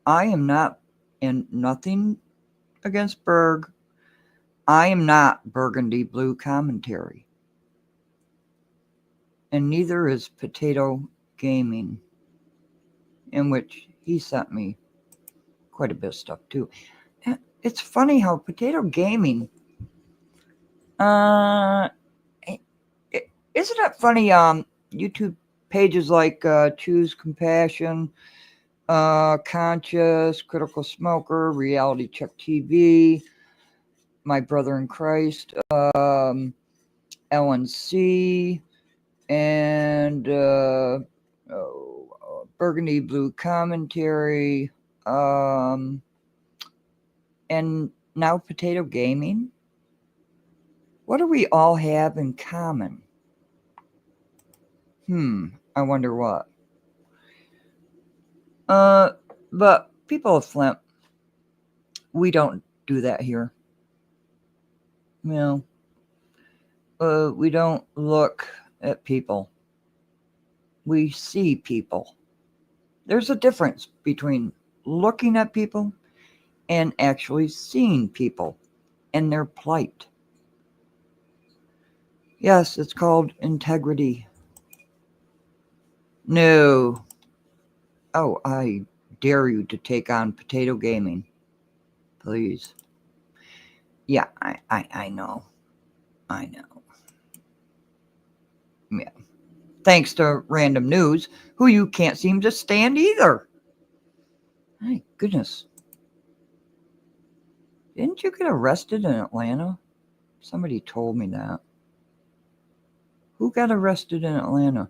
A: I am not, and nothing against Berg. I am not Burgundy Blue Commentary. And neither is Potato Gaming, in which he sent me quite a bit of stuff too. It's funny how Potato Gaming, isn't it funny? YouTube pages like Choose Compassion, Conscious, Critical Smoker, Reality Check TV, My Brother in Christ, LNC, and Burgundy Blue Commentary, and now Potato Gaming. What do we all have in common? I wonder what. But people of Flint, we don't do that here. You know, we don't look at people. We see people. There's a difference between looking at people and actually seeing people and their plight. Yes, it's called integrity. No. Oh, I dare you to take on Potato Gaming. Please. Yeah, I know. I know. Yeah. Thanks to Random News, who you can't seem to stand either. My goodness. Didn't you get arrested in Atlanta? Somebody told me that. Who got arrested in Atlanta?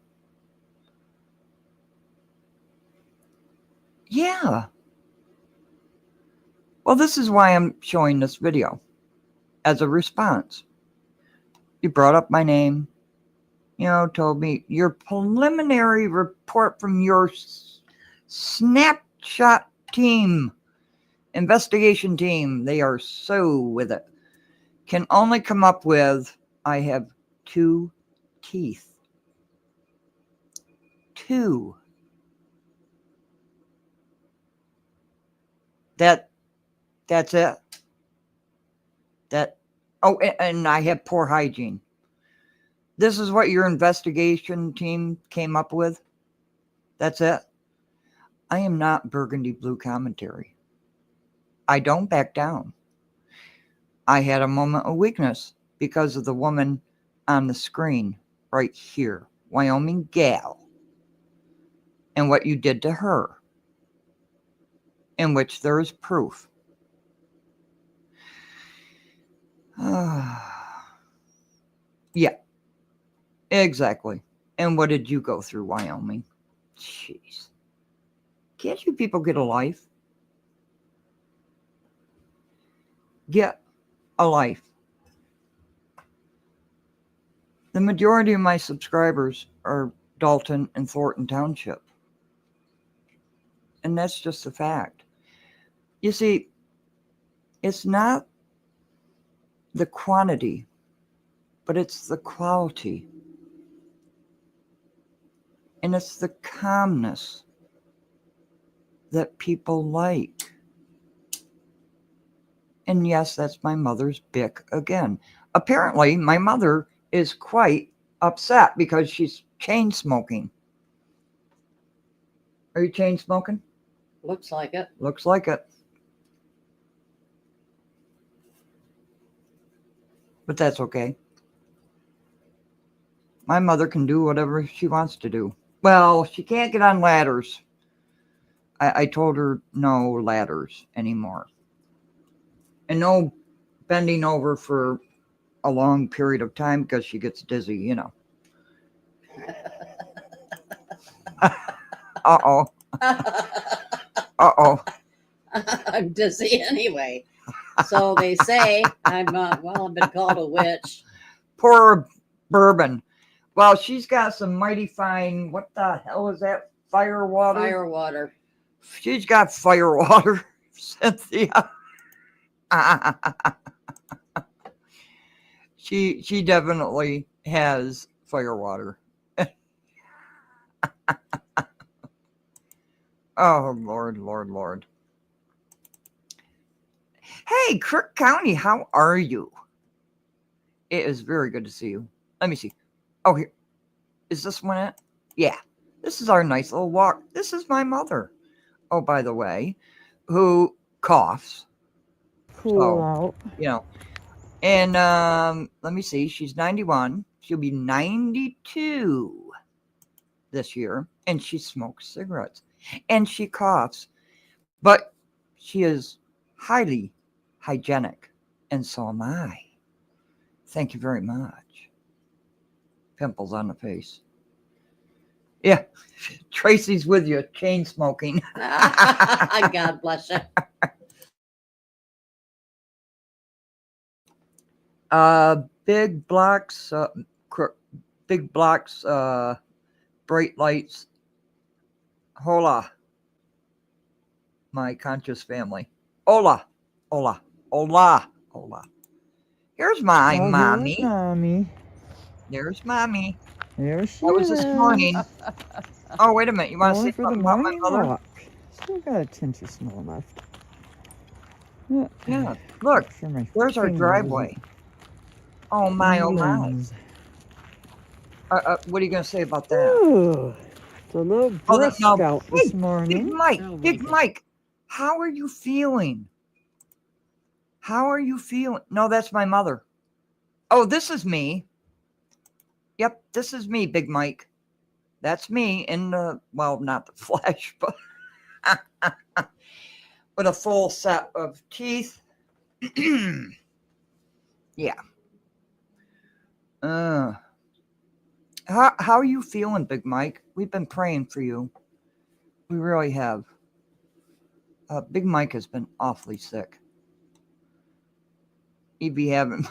A: Yeah. Well, this is why I'm showing this video as a response. You brought up my name, told me your preliminary report from your snapshot team, investigation team, they are so with it, can only come up with, I have 2 teeth. 2. That's it. And I have poor hygiene. This is what your investigation team came up with? That's it? I am not burgundy blue commentary. I don't back down. I had a moment of weakness because of the woman on the screen right here, Wyoming gal, and what you did to her, in which there is proof. Yeah, exactly. And what did you go through, Wyoming? Jeez. Can't you people get a life? Get a life. The majority of my subscribers are Dalton and Thornton Township. And that's just a fact. You see, it's not the quantity, but it's the quality. And it's the calmness that people like. And yes, that's my mother's bick again. Apparently, my mother is quite upset because she's chain smoking. Are you chain smoking?
C: Looks like it.
A: Looks like it. But that's okay. My mother can do whatever she wants to do. Well, she can't get on ladders. I told her no ladders anymore. And no bending over for a long period of time because she gets dizzy, Uh-oh. Uh-oh.
C: I'm dizzy anyway. So they say I've been called a witch.
A: Poor Bourbon. Well, she's got some mighty fine, what the hell is that? Fire water?
C: Fire water.
A: She's got fire water, Cynthia. She definitely has fire water. Oh, Lord. Hey, Crook County, how are you? It is very good to see you. Let me see. Oh, here. Is this one it? Yeah. This is our nice little walk. This is my mother. Oh, by the way, who coughs.
D: Cool out.
A: And let me see. She's 91. She'll be 92 this year. And she smokes cigarettes. And she coughs. But she is highly hygienic. And so am I. Thank you very much. Pimples on the face. Yeah. Tracy's with you, chain smoking.
C: God bless you.
A: Big blocks, bright lights. Hola, my conscious family. Hola. Here's my mommy.
D: Here's mommy.
A: There's mommy.
D: There she
A: That was
D: is.
A: this morning. Oh, wait a minute. You want to
D: Going
A: say
D: for the
A: something about my
D: morning
A: mother?
D: walk. Still got a tinge of snow left.
A: Yeah. Look,
D: Sure my
A: there's our
D: fingers
A: driveway. Oh my, oh my.
D: limbs.
A: What are you going to say about that?
D: Ooh, it's a little brisk out this
A: Hey,
D: morning.
A: Big Mike, how are you feeling? No, that's my mother. Oh, this is me. Yep, this is me, Big Mike. That's me in the, well, not the flesh, but with a full set of teeth. Yeah. How are you feeling, Big Mike? We've been praying for you. We really have. Big Mike has been awfully sick. He'd be having,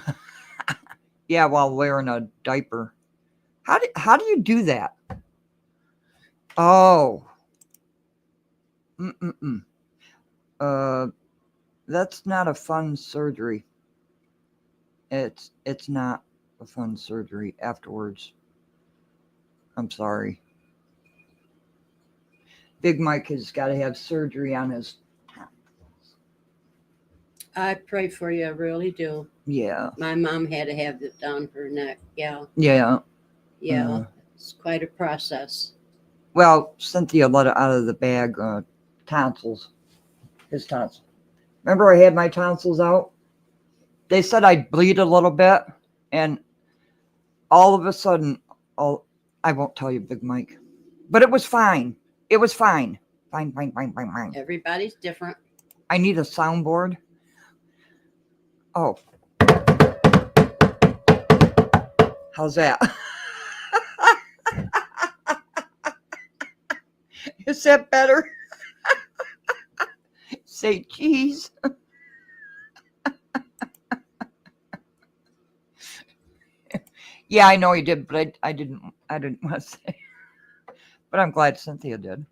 A: yeah, while wearing a diaper. How do you do that? Oh, that's not a fun surgery. It's not a fun surgery afterwards. I'm sorry. Big Mike has got to have surgery on his tonsils.
C: I pray for you, I really do.
A: Yeah.
C: My mom had to have it down her neck. Yeah.
A: Yeah.
C: Yeah. It's quite a process.
A: Well, Cynthia let it out of the bag, tonsils. His tonsils. Remember I had my tonsils out? They said I'd bleed a little bit, and all of a sudden, I won't tell you, Big Mike, but it was fine. It was fine. Fine.
C: Everybody's different.
A: I need a soundboard. Oh. How's that? Is that better? Say cheese. Yeah, I know he did, but I didn't want to say. But I'm glad Cynthia did.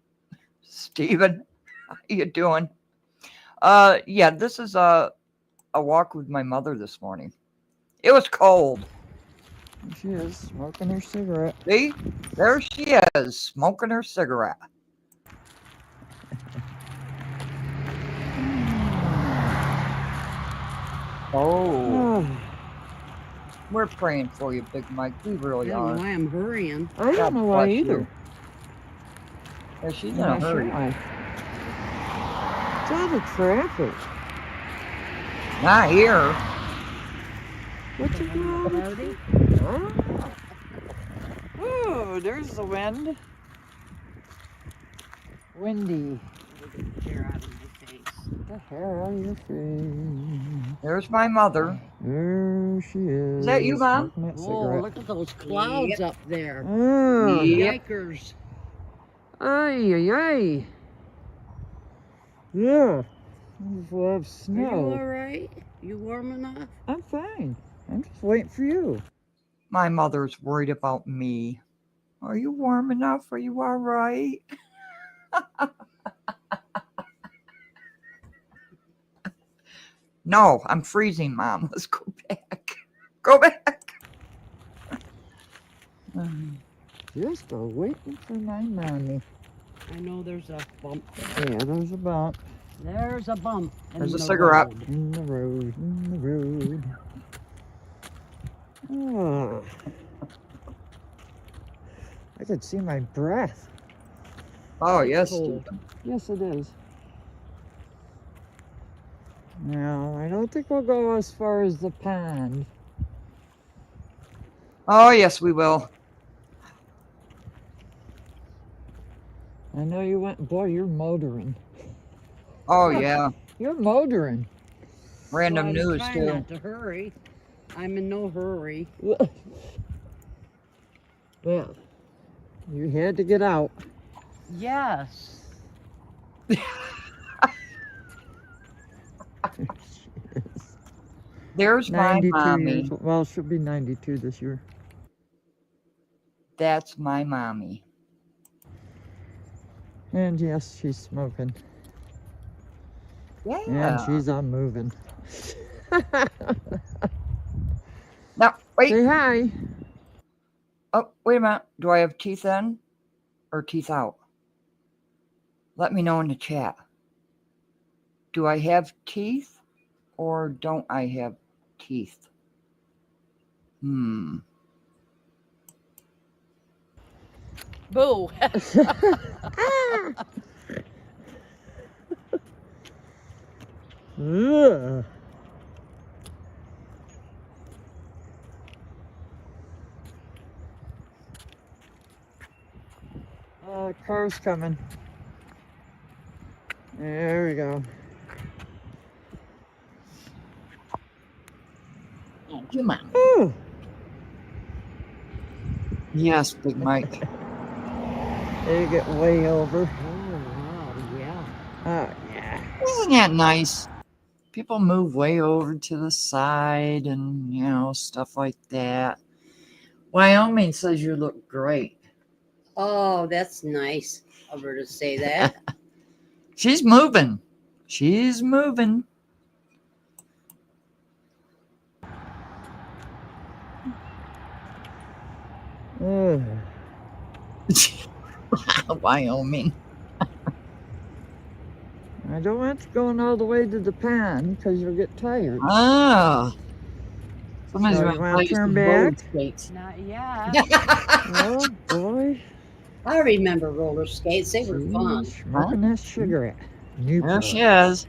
A: Steven, how you doing? Yeah, this is a walk with my mother this morning. It was cold.
D: She is smoking her cigarette.
A: See? There she is, smoking her cigarette. Oh. We're praying for you, Big Mike. We really
C: I don't
A: are.
C: know why I'm hurrying.
D: I don't know why either.
A: Yeah, she's in a hurry.
D: It's all the traffic.
A: Not here.
D: What you doing? Oh, there's the wind. Windy.
C: Get the hair out of my face.
D: The hair out of your face.
A: There's my mother.
D: There she is.
A: Is that you, Mom?
C: Oh, look at those clouds up there.
A: Yep.
C: Yikers.
D: Ay. Yeah. We'll have
C: Are
D: snow.
C: you all right? You warm enough?
D: I'm fine. I'm just waiting for you.
A: My mother's worried about me. Are you warm enough? Are you all right? No, I'm freezing, Mom. Let's go back. Go back.
D: Just waiting for my mommy.
C: I know there's a bump.
D: Yeah, there's a bump.
C: There's a bump.
A: There's a cigarette.
C: Road.
D: In the road. Oh. I could see my breath.
A: Oh, yes.
C: Cold.
D: Yes, it is. No, I don't think we'll go as far as the pond.
A: Oh, yes, we will.
D: I know you went, boy, you're motoring.
A: Oh, yeah.
D: You're motoring.
A: Random
C: Well, I was
A: news,
C: trying
A: too.
C: not to hurry. I'm in no hurry.
D: Well, you had to get out.
C: Yes.
A: There's my
D: 92
A: mommy.
D: years old. Well, she'll be 92 this year.
A: That's my mommy.
D: And yes, she's smoking.
A: Yeah.
D: And she's unmoving.
A: Now, wait.
D: Say hi.
A: Oh, wait a minute. Do I have teeth in or teeth out? Let me know in the chat. Do I have teeth or don't I have teeth?
C: Boo.
D: Ugh. Car's coming. There we go.
A: Thank you, Mom.
D: Ooh.
A: Yes, Big Mike.
D: They get way over.
C: Oh, wow, yeah.
D: Yeah.
A: Isn't that nice? People move way over to the side and, stuff like that. Wyoming says you look great.
C: Oh, that's nice of her to say that.
A: She's moving. She's moving.
D: Ugh.
A: Wyoming.
D: I don't want you going all the way to the pond because you'll get tired.
A: Ah. Somebody's
D: So
A: going
D: you
A: to
D: wanna
A: play
D: turn
A: some roller
D: back?
A: skates.
C: Not yet.
D: Oh, boy.
C: I remember roller skates. They were fun.
D: She's smoking that cigarette.
A: There she is.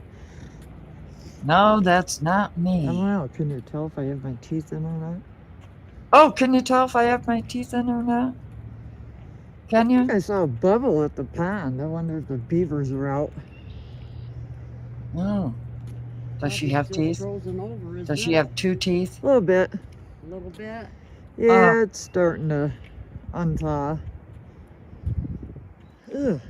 A: No, that's not me.
D: Well, can you tell if I have my teeth in or not?
A: Oh, can you tell if I have my teeth in or not? Can
D: I
A: you?
D: think I saw a bubble at the pond. I wonder if the beavers are out.
A: Oh. Does she have teeth?
C: Frozen over,
A: Does she have 2 teeth?
D: A little bit.
C: a little bit?
D: Yeah, it's starting to unthaw. Ugh.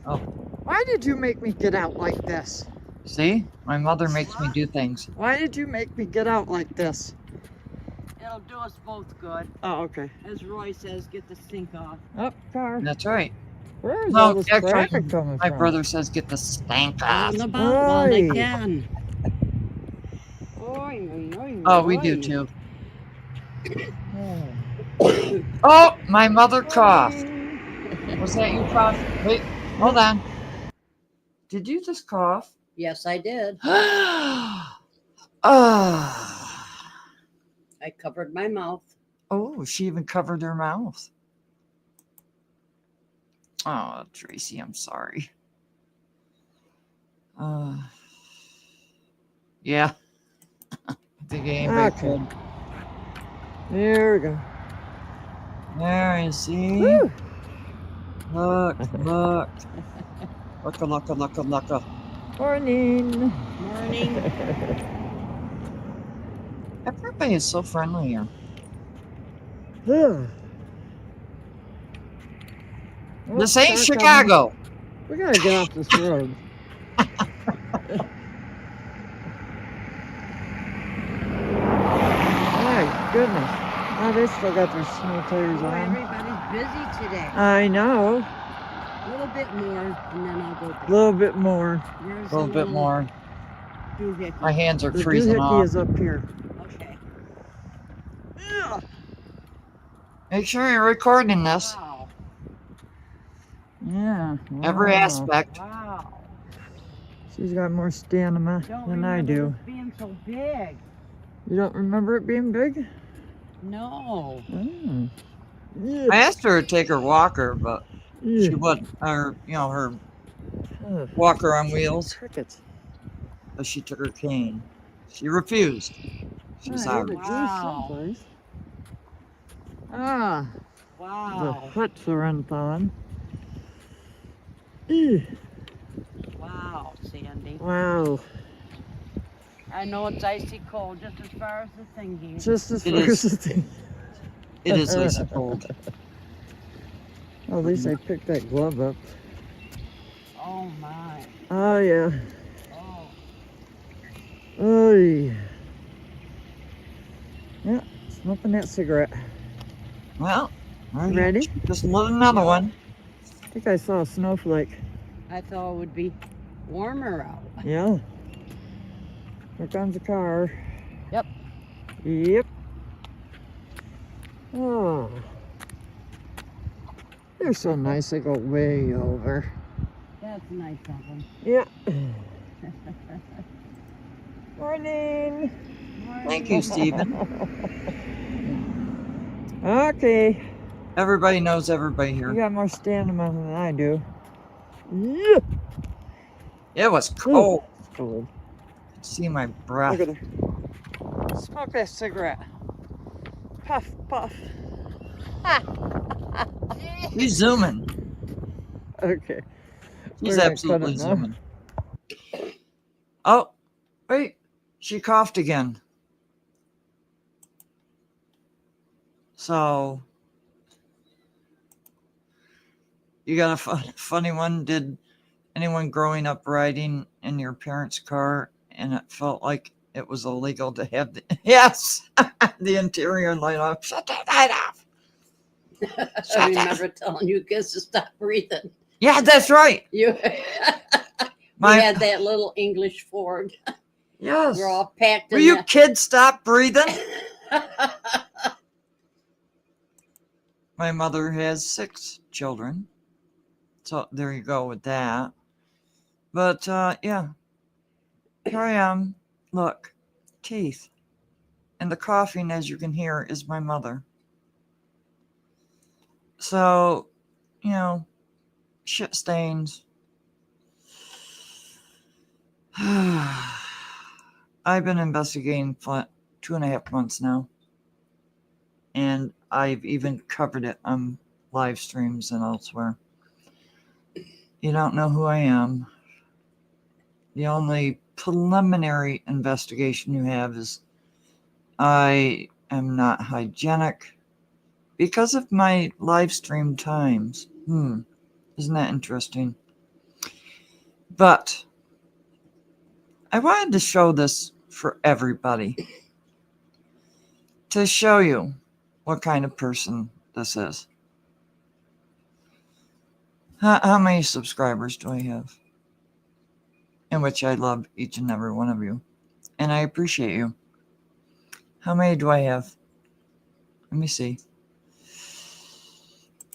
A: Oh.
D: Why did you make me get out like this?
A: See? My mother makes me do things.
D: Why did you make me get out like this?
C: It'll do us both good.
D: Oh, okay.
C: As Roy says, get the stink off.
D: Up, car.
A: That's right.
D: Where's
A: No,
D: all this
A: actually,
D: traffic coming
A: my
D: from?
A: brother says get the stank off.
C: On the boat while they
D: Oi.
C: can. Oy, oy, oy,
A: Oh, we do
C: oy.
A: too.
D: Oh.
A: Oh, my mother coughed. Was that you cough? Wait, hold on. Did you just cough?
C: Yes, I did. I covered my mouth.
A: Oh, she even covered her mouth. Oh, Tracy, I'm sorry. Yeah. I think anybody
D: Okay.
A: could.
D: There we go.
A: There you see.
D: Woo.
A: Look. Lucka.
D: Morning.
C: Morning.
A: Everybody is so friendly here.
D: Ugh.
A: This
D: Oh,
A: ain't
D: car
A: Chicago.
D: coming. We gotta get off this road. My goodness. Oh, they still got their snow tires
C: Boy,
D: on.
C: everybody's busy today.
D: I know.
C: A little bit more, and then I'll go back.
D: A little bit more.
C: Where's
A: A little
C: the
A: bit more.
C: doohickey?
A: My hands are
D: The
A: freezing
D: doohickey
A: off.
D: is up here.
C: Okay.
A: Make sure you're recording this.
C: Wow.
D: Yeah.
A: Every
D: wow.
A: aspect.
C: Wow.
D: She's got more stamina
C: Don't
D: than I
C: remember
D: do.
C: it being so big.
D: You don't remember it being big?
C: No.
D: Oh. Yeah.
A: I asked her to take her walker, but she
D: Yeah.
A: wouldn't. Or, her
D: Ugh.
A: walker on wheels.
D: Crickets.
A: But she took her cane. She refused. She's
D: Ah,
A: sorry.
D: there's a goose
C: Wow.
D: someplace. Ah, the
C: Wow.
D: huts are unthawing. Ew.
C: Wow, Sandy.
D: Wow.
C: I know it's icy cold just as far as the thingy.
D: Just as
A: It
D: far
A: is.
D: as the thing.
A: It is icy cold.
D: Well, at least I picked that glove up.
C: Oh my.
D: Oh, yeah.
C: Oh.
D: Oy. Yeah, smoking that cigarette.
A: Well,
D: Ready?
A: just lit another one.
D: I think I saw a snowflake.
C: I thought it would be warmer out.
D: Yeah. Here comes the car.
C: Yep.
D: Yep. Oh. They're so nice, they go way over.
C: That's nice of them.
D: Yeah. Morning.
A: Thank you, Stephen.
D: Okay.
A: Everybody knows everybody
D: You
A: here.
D: got more stamina than I do. Yeah.
A: It was cold.
D: It's cold.
A: See my breath.
D: Look at her. Smoke that cigarette. Puff, puff.
A: He's zooming.
D: Okay.
A: He's
D: We're gonna cut
A: absolutely
D: it now.
A: zooming. Oh, wait. She coughed again.
D: So, you got a funny one? Did anyone growing up riding in your parents' car and it felt like it was illegal to have the yes, the interior light off? Shut that light off.
C: I remember telling you kids to stop breathing.
D: Yeah, that's right.
C: You
D: My
C: we had that little English Ford.
D: yes.
C: We're all packed
D: Will
C: in
D: you
C: that.
D: kids stop breathing? My mother has 6 children. So there you go with that. But yeah, here I am. Look, teeth. And the coughing, as you can hear, is my mother. So, you know, shit stains. I've been investigating Flint 2.5 months now. And I've even covered it on live streams and elsewhere. You don't know who I am. The only preliminary investigation you have is I am not hygienic because of my live stream times. Isn't that interesting? But I wanted to show this for everybody to show you what kind of person this is. How many subscribers do I have? In which I love each and every one of you. And I appreciate you. How many do I have? Let me see.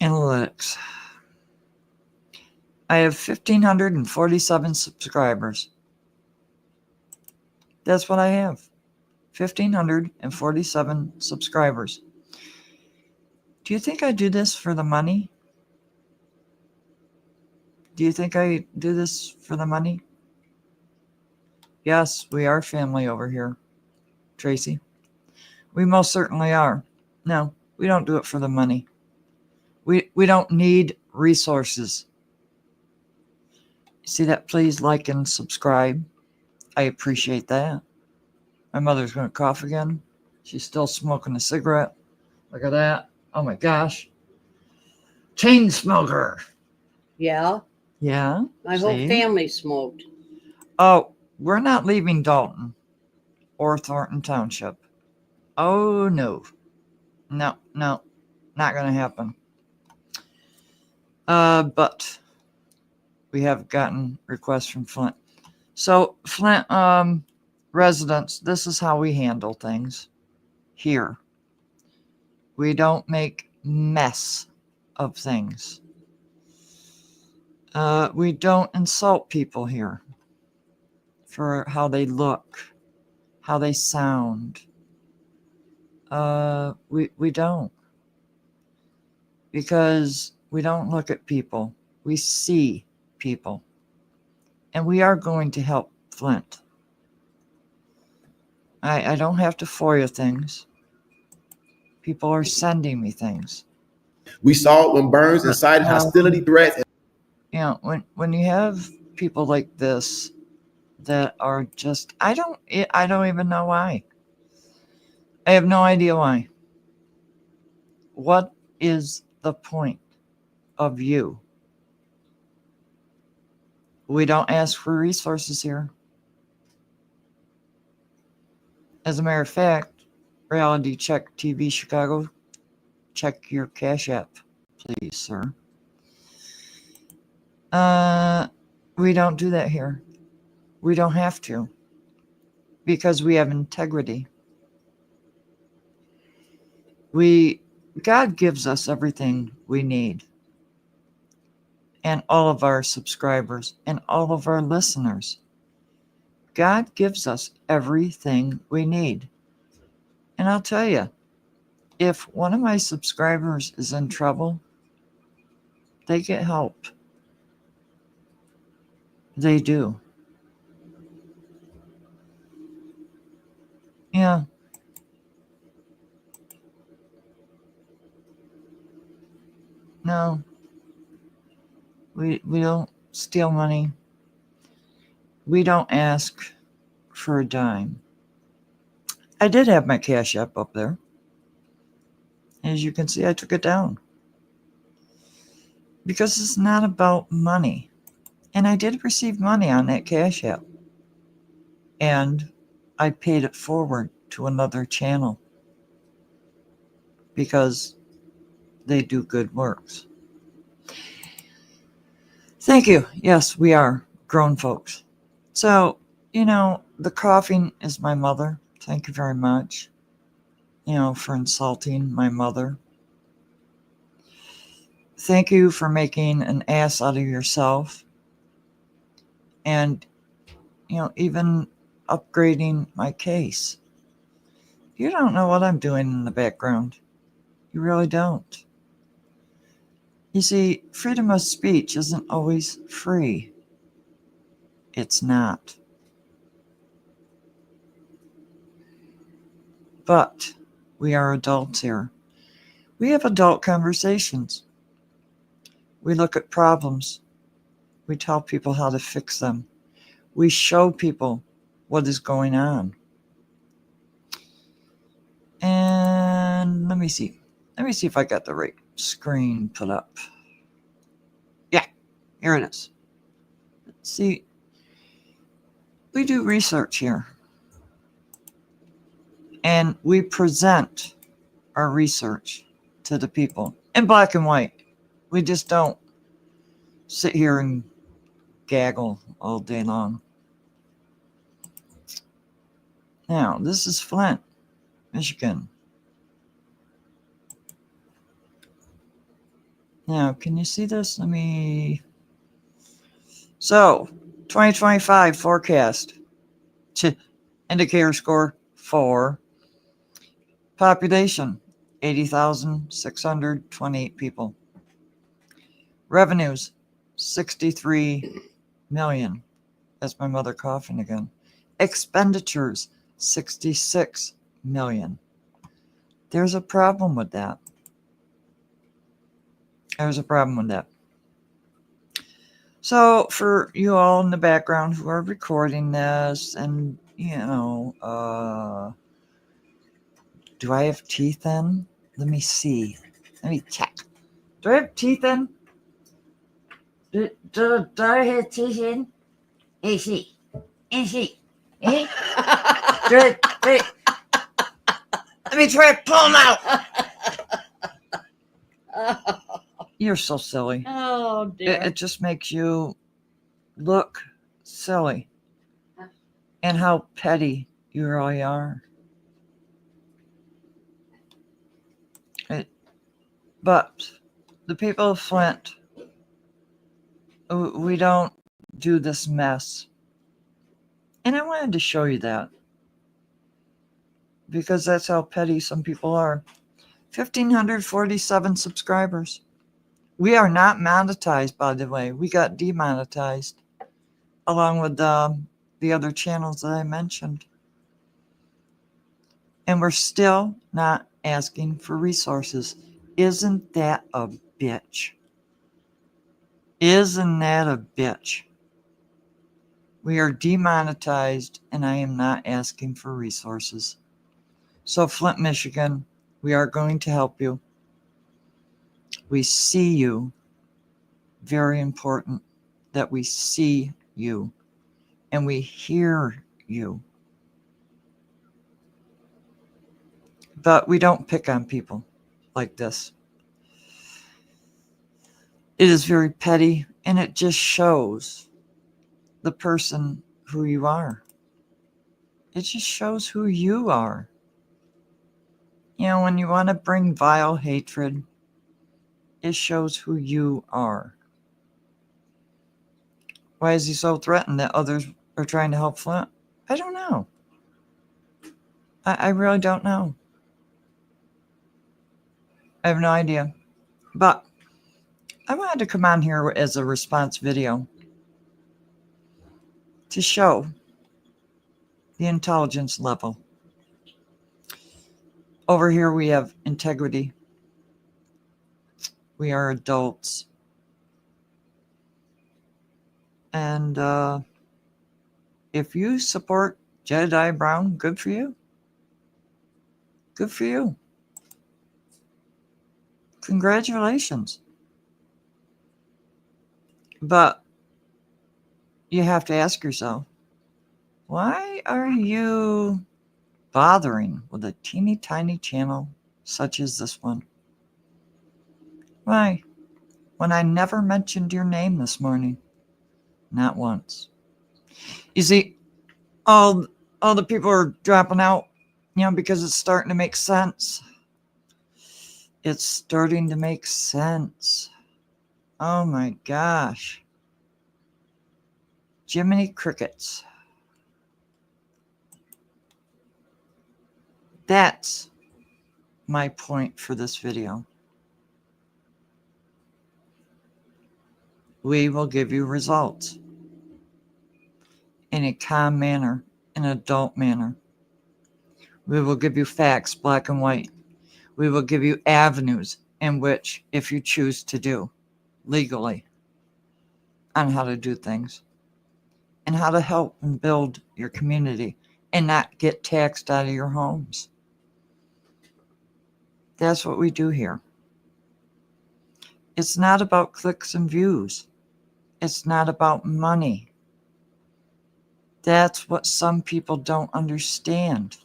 D: Analytics. I have 1,547 subscribers. That's what I have. 1,547 subscribers. Do you think I do this for the money? Do you think I do this for the money? Yes, we are family over here, Tracy. We most certainly are. No, we don't do it for the money. We don't need resources. See that? Please like and subscribe. I appreciate that. My mother's going to cough again. She's still smoking a cigarette. Look at that. Oh my gosh. Chain smoker.
C: Yeah,
D: Yeah.
C: my whole
D: see?
C: family smoked.
D: Oh, we're not leaving Dalton or Thornton Township. Oh, no. No, not going to happen. But we have gotten requests from Flint. So, Flint residents, this is how we handle things here. We don't make mess of things. We don't insult people here for how they look, how they sound. We don't. Because we don't look at people. We see people. And we are going to help Flint. I don't have to FOIA things. People are sending me things.
B: We saw it when Burns incited hostility threats.
D: You know, when you have people like this that are just, I don't even know why. I have no idea why. What is the point of you? We don't ask for resources here. As a matter of fact, Reality Check TV Chicago, check your Cash App, please, sir. We don't do that here. We don't have to, because we have integrity. God gives us everything we need, and all of our subscribers and all of our listeners. God gives us everything we need. And I'll tell you, if one of my subscribers is in trouble, they get help. They do. Yeah. No. We don't steal money. We don't ask for a dime. I did have my Cash App up there. As you can see, I took it down. Because it's not about money. And I did receive money on that Cash App. And I paid it forward to another channel. Because they do good works. Thank you. Yes, we are grown folks. So, the coughing is my mother. Thank you very much, for insulting my mother. Thank you for making an ass out of yourself. And, even upgrading my case. You don't know what I'm doing in the background. You really don't. You see, freedom of speech isn't always free. It's not. But we are adults here. We have adult conversations. We look at problems. We tell people how to fix them. We show people what is going on. And let me see. Let me see if I got the right screen put up. Yeah, here it is. See, we do research here. And we present our research to the people in black and white. We just don't sit here and gaggle all day long. Now, this is Flint, Michigan. Now, can you see this? So, 2025 forecast. Indicator score 4. Population, 80,628 people. Revenues, 63 million. That's my mother coughing again. Expenditures, 66 million. There's a problem with that. So for you all in the background who are recording this and, do I have teeth in? Let me see. Let me check. Do I have teeth in? Do I have teeth in? AC. Eh? Let me try to pull them out. You're so silly.
C: Oh, dear.
D: It just makes you look silly. And how petty you really are. But the people of Flint, we don't do this mess. And I wanted to show you that. Because that's how petty some people are. 1,547 subscribers. We are not monetized, by the way. We got demonetized. Along with the other channels that I mentioned. And we're still not asking for resources. Isn't that a bitch? Isn't that a bitch? We are demonetized and I am not asking for resources. So Flint, Michigan, we are going to help you. We see you. Very important that we see you and we hear you. But we don't pick on people like this. It is very petty and it just shows the person who you are. It just shows who you are. When you want to bring vile hatred, it shows who you are. Why is he so threatened that others are trying to help Flint? I don't know. I really don't know. I have no idea. But I wanted to come on here as a response video to show the intelligence level. Over here we have integrity. We are adults. And if you support Jedidiah Brown, good for you. Good for you. Congratulations. But you have to ask yourself, why are you bothering with a teeny tiny channel such as this one? Why? When I never mentioned your name this morning. Not once. You see, all the people are dropping out, because it's starting to make sense. It's starting to make sense. Oh my gosh. Jiminy Crickets. That's my point for this video. We will give you results in a calm manner, in an adult manner. We will give you facts, black and white. We will give you avenues in which, if you choose to do legally, on how to do things and how to help and build your community and not get taxed out of your homes. That's what we do here. It's not about clicks and views. It's not about money. That's what some people don't understand.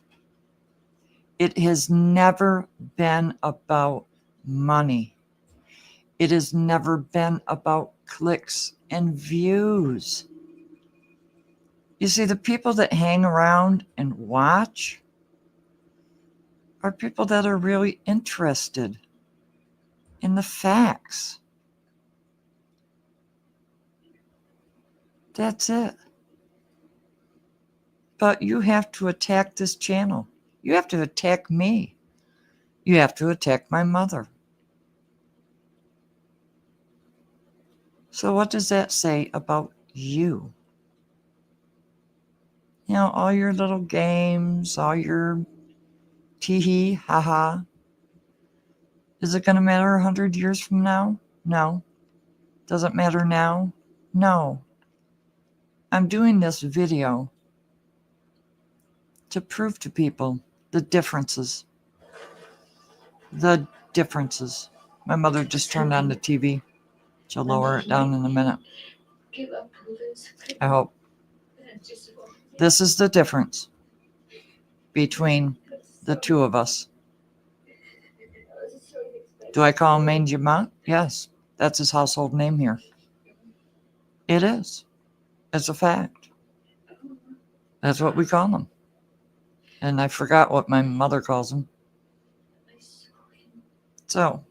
D: It has never been about money. It has never been about clicks and views. You see, the people that hang around and watch are people that are really interested in the facts. That's it. But you have to attack this channel. You have to attack me. You have to attack my mother. So what does that say about you? All your little games, all your tee-hee, ha-ha. Is it going to matter 100 years from now? No. Does it matter now? No. I'm doing this video to prove to people the differences. The differences. My mother just turned on the TV. She'll lower it down in a minute. I hope. This is the difference between the two of us. Do I call him Mangy Mount? Yes. That's his household name here. It is. It's a fact. That's what we call him. And I forgot what my mother calls him. So,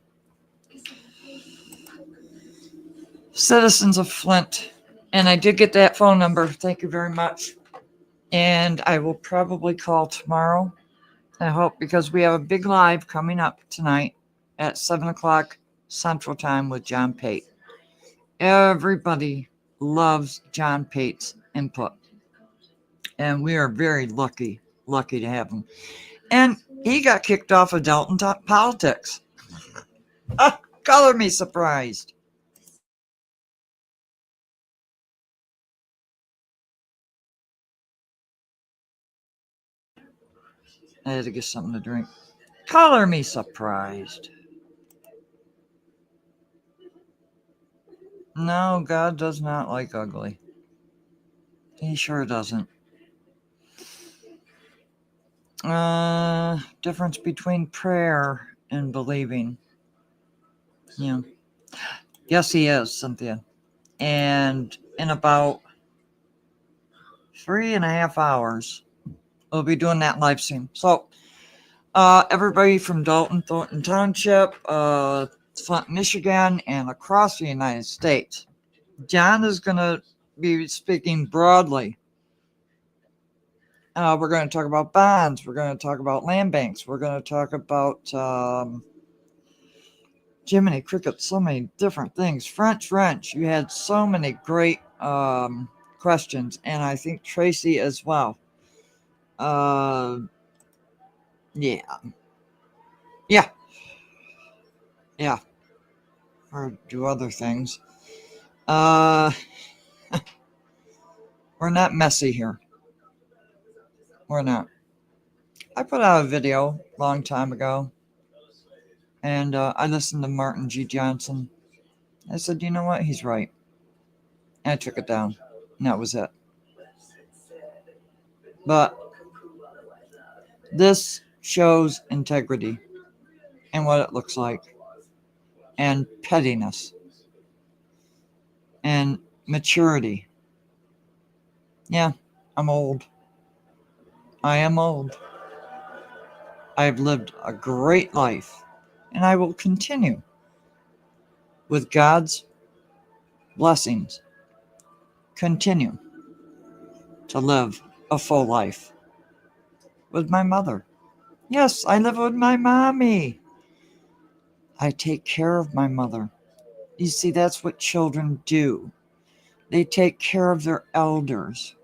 D: citizens of Flint, and I did get that phone number. Thank you very much. And I will probably call tomorrow, I hope, because we have a big live coming up tonight at 7 o'clock Central Time with John Pate. Everybody loves John Pate's input. And we are very lucky to have him. And he got kicked off of Dalton politics. Color me surprised. I had to get something to drink. Color me surprised. No, God does not like ugly. He sure doesn't. Difference between prayer and believing. Yeah. Yes, he is, Cynthia. And in about 3.5 hours, we'll be doing that live stream. So, everybody from Dalton, Thornton Township, Flint, Michigan, and across the United States, John is going to be speaking broadly. We're going to talk about bonds. We're going to talk about land banks. We're going to talk about Jiminy Cricket, so many different things. French wrench. You had so many great questions, and I think Tracy as well. Yeah. Or do other things. We're not messy here. We're not. I put out a video a long time ago And I listened to Martin G. Johnson. I said, you know what? He's right. And I took it down. And that was it. But this shows integrity and what it looks like, and pettiness, and maturity. Yeah, I'm old. I am old. I've lived a great life, and I will continue with God's blessings. Continue to live a full life with my mother. Yes, I live with my mommy. I take care of my mother. You see, that's what children do. They take care of their elders.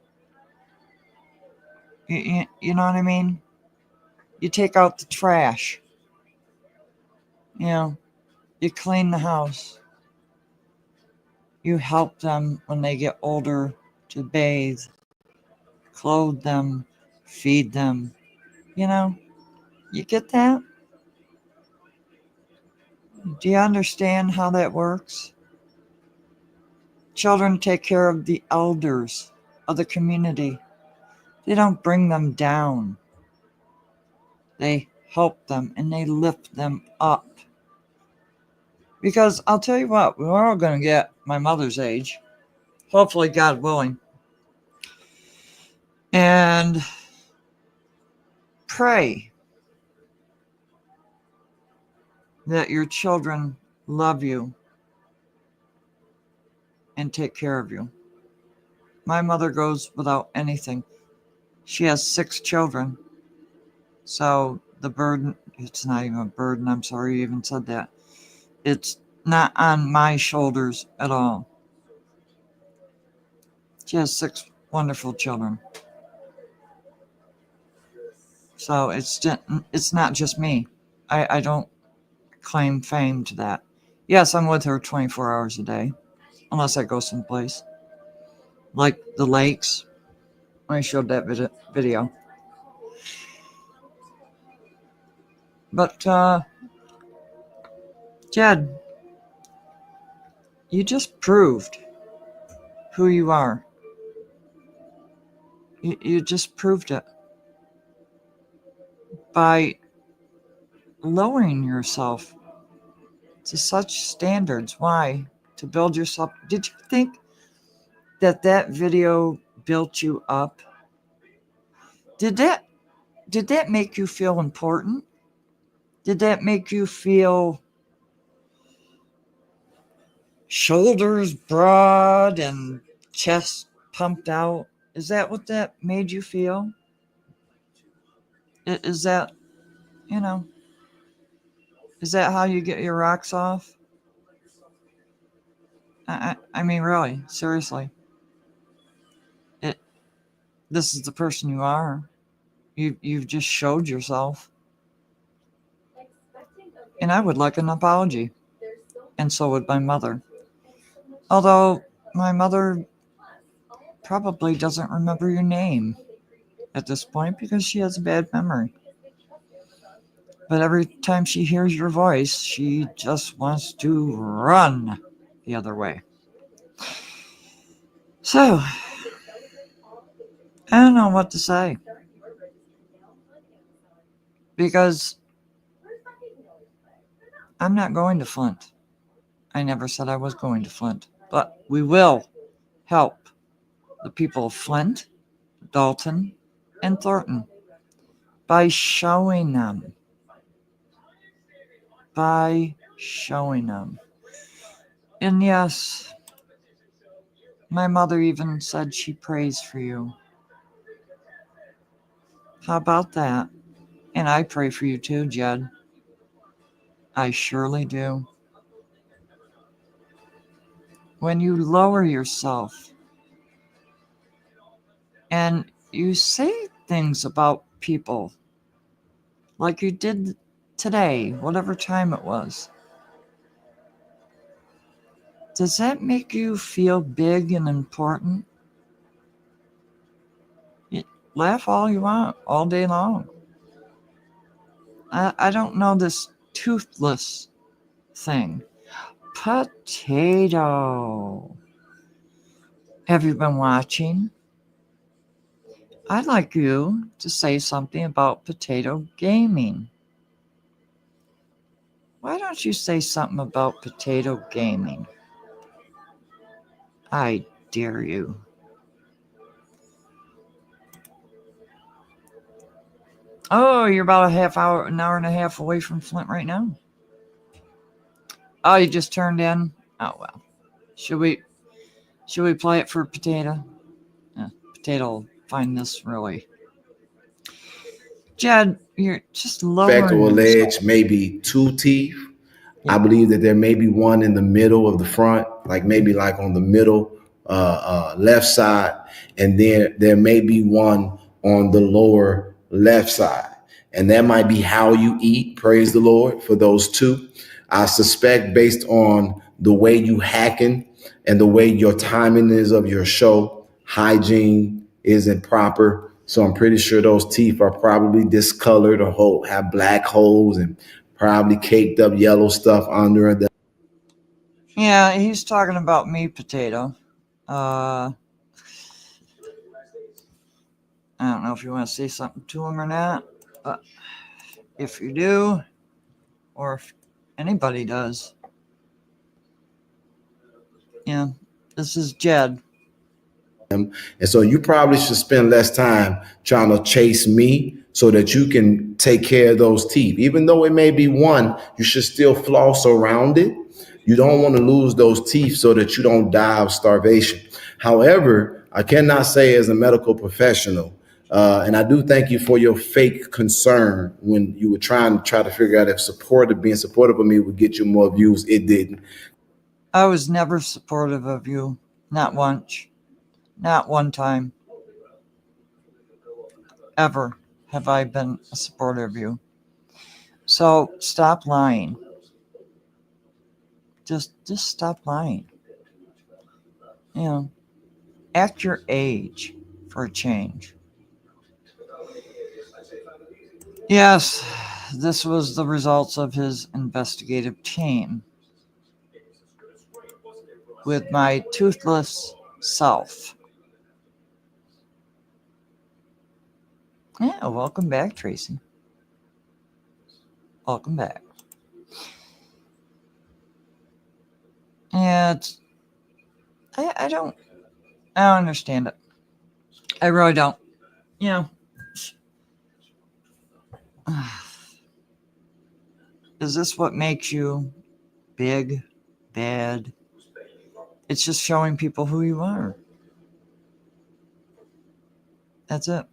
D: You know what I mean? You take out the trash. You know, you clean the house. You help them when they get older to bathe, clothe them, feed them. You know, you get that? Do you understand how that works? Children take care of the elders of the community. They don't bring them down. They help them and they lift them up. Because I'll tell you what, we're all going to get my mother's age. Hopefully, God willing. And pray that your children love you and take care of you. My mother goes without anything. She has 6 children. So the burden, it's not even a burden. I'm sorry you even said that. It's not on my shoulders at all. She has 6 wonderful children. So it's not just me. I don't claim fame to that. Yes, I'm with her 24 hours a day, unless I go someplace. Like the lakes. I showed that video. But, Jed, you just proved who you are. You just proved it by lowering yourself to such standards. Why? To build yourself. Did you think that video built you up? Did that make you feel important? Did that make you feel shoulders broad and chest pumped out? Is that what that made you feel? Is that, is that how you get your rocks off? I mean, really, seriously. This is the person you are. You've just showed yourself. And I would like an apology. And so would my mother. Although my mother probably doesn't remember your name at this point because she has a bad memory. But every time she hears your voice, she just wants to run the other way. So, I don't know what to say. Because I'm not going to Flint. I never said I was going to Flint. But we will help the people of Flint, Dalton, and Thornton by showing them. And yes, my mother even said she prays for you. How about that? And I pray for you too, Jed. I surely do. When you lower yourself and you say things about people like you did today, whatever time it was, does that make you feel big and important? Laugh all you want, all day long. I don't know this toothless thing. Potato. Have you been watching? I'd like you to say something about potato gaming. Why don't you say something about potato gaming? I dare you. Oh, you're about an hour and a half away from Flint right now. Oh, you just turned in? Oh well. Should we play it for Potato? Potato will find this really. Jed, you're just
B: Back to
D: lowering yourself.
B: allege maybe 2 teeth.
D: Yeah.
B: I believe that there may be one in the middle of the front, like maybe like on the middle left side, and then there may be one on the lower left side. And that might be how you eat, praise the Lord, for those two. I suspect based on the way you hacking and the way your timing is of your show, hygiene isn't proper. So I'm pretty sure those teeth are probably discolored or have black holes and probably caked up yellow stuff under it.
D: Yeah, he's talking about me, Potato. I don't know if you want to say something to him or not, but if you do, or if anybody does, yeah, this is Jed.
B: And so you probably should spend less time trying to chase me so that you can take care of those teeth. Even though it may be one, you should still floss around it. You don't want to lose those teeth so that you don't die of starvation. However, I cannot say as a medical professional, and I do thank you for your fake concern when you were trying to figure out if being supportive of me would get you more views. It didn't.
D: I was never supportive of you, not once. Not one time ever have I been a supporter of you. So stop lying. Just stop lying. You know, act your age for a change. Yes, this was the results of his investigative team with my toothless self. Yeah, welcome back, Tracy. Welcome back. Yeah, I don't understand it. I really don't. You know, is this what makes you big, bad? It's just showing people who you are. That's it.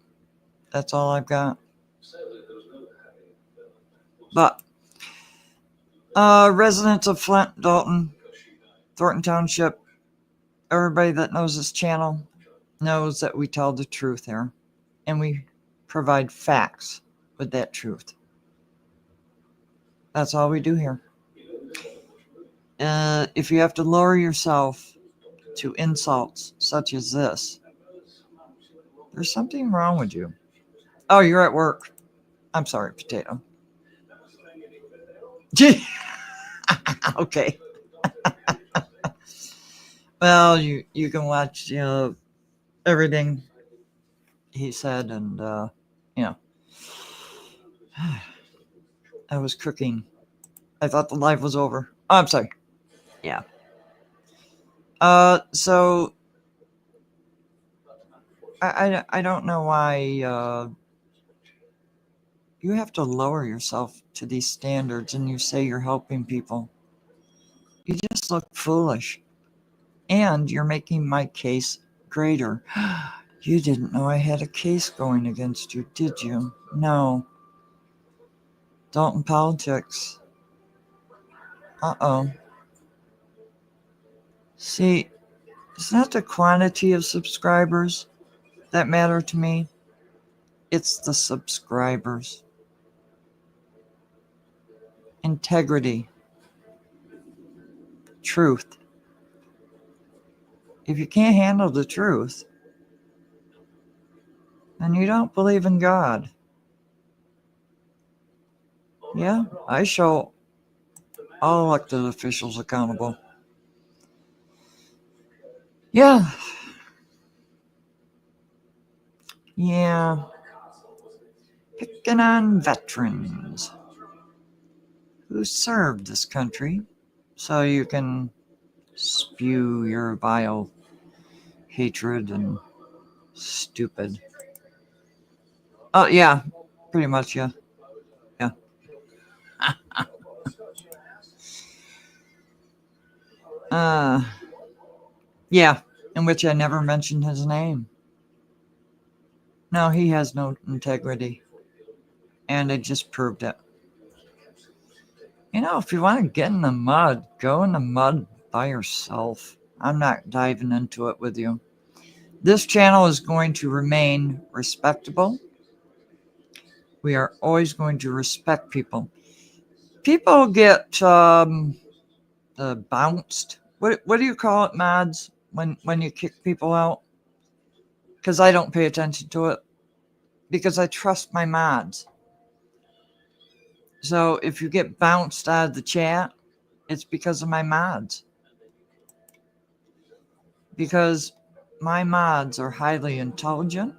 D: That's all I've got. But residents of Flint, Dalton, Thornton Township, everybody that knows this channel knows that we tell the truth here, and we provide facts with that truth. That's all we do here. If you have to lower yourself to insults such as this, there's something wrong with you. Oh, you're at work. I'm sorry, Potato. Okay. Well, you can watch everything he said, and I was cooking. I thought the live was over. Oh, I'm sorry. Yeah. So I don't know why you have to lower yourself to these standards, and you say you're helping people. You just look foolish, and you're making my case greater. You didn't know I had a case going against you, did you? No. Dalton politics. Uh-oh. See, it's not the quantity of subscribers that matter to me. It's the subscribers. Integrity. Truth. If you can't handle the truth, then you don't believe in God. Yeah, I show all elected officials accountable. Yeah. Yeah. Picking on veterans who served this country so you can spew your vile hatred and stupid. Oh, yeah. Pretty much, yeah. Yeah. Yeah, in which I never mentioned his name. No, he has no integrity. And I just proved it. You know, if you want to get in the mud, go in the mud by yourself. I'm not diving into it with you. This channel is going to remain respectable. We are always going to respect people. People get bounced. What do you call it, mods? When you kick people out? Because I don't pay attention to it. Because I trust my mods. So if you get bounced out of the chat, it's because of my mods. Because my mods are highly intelligent.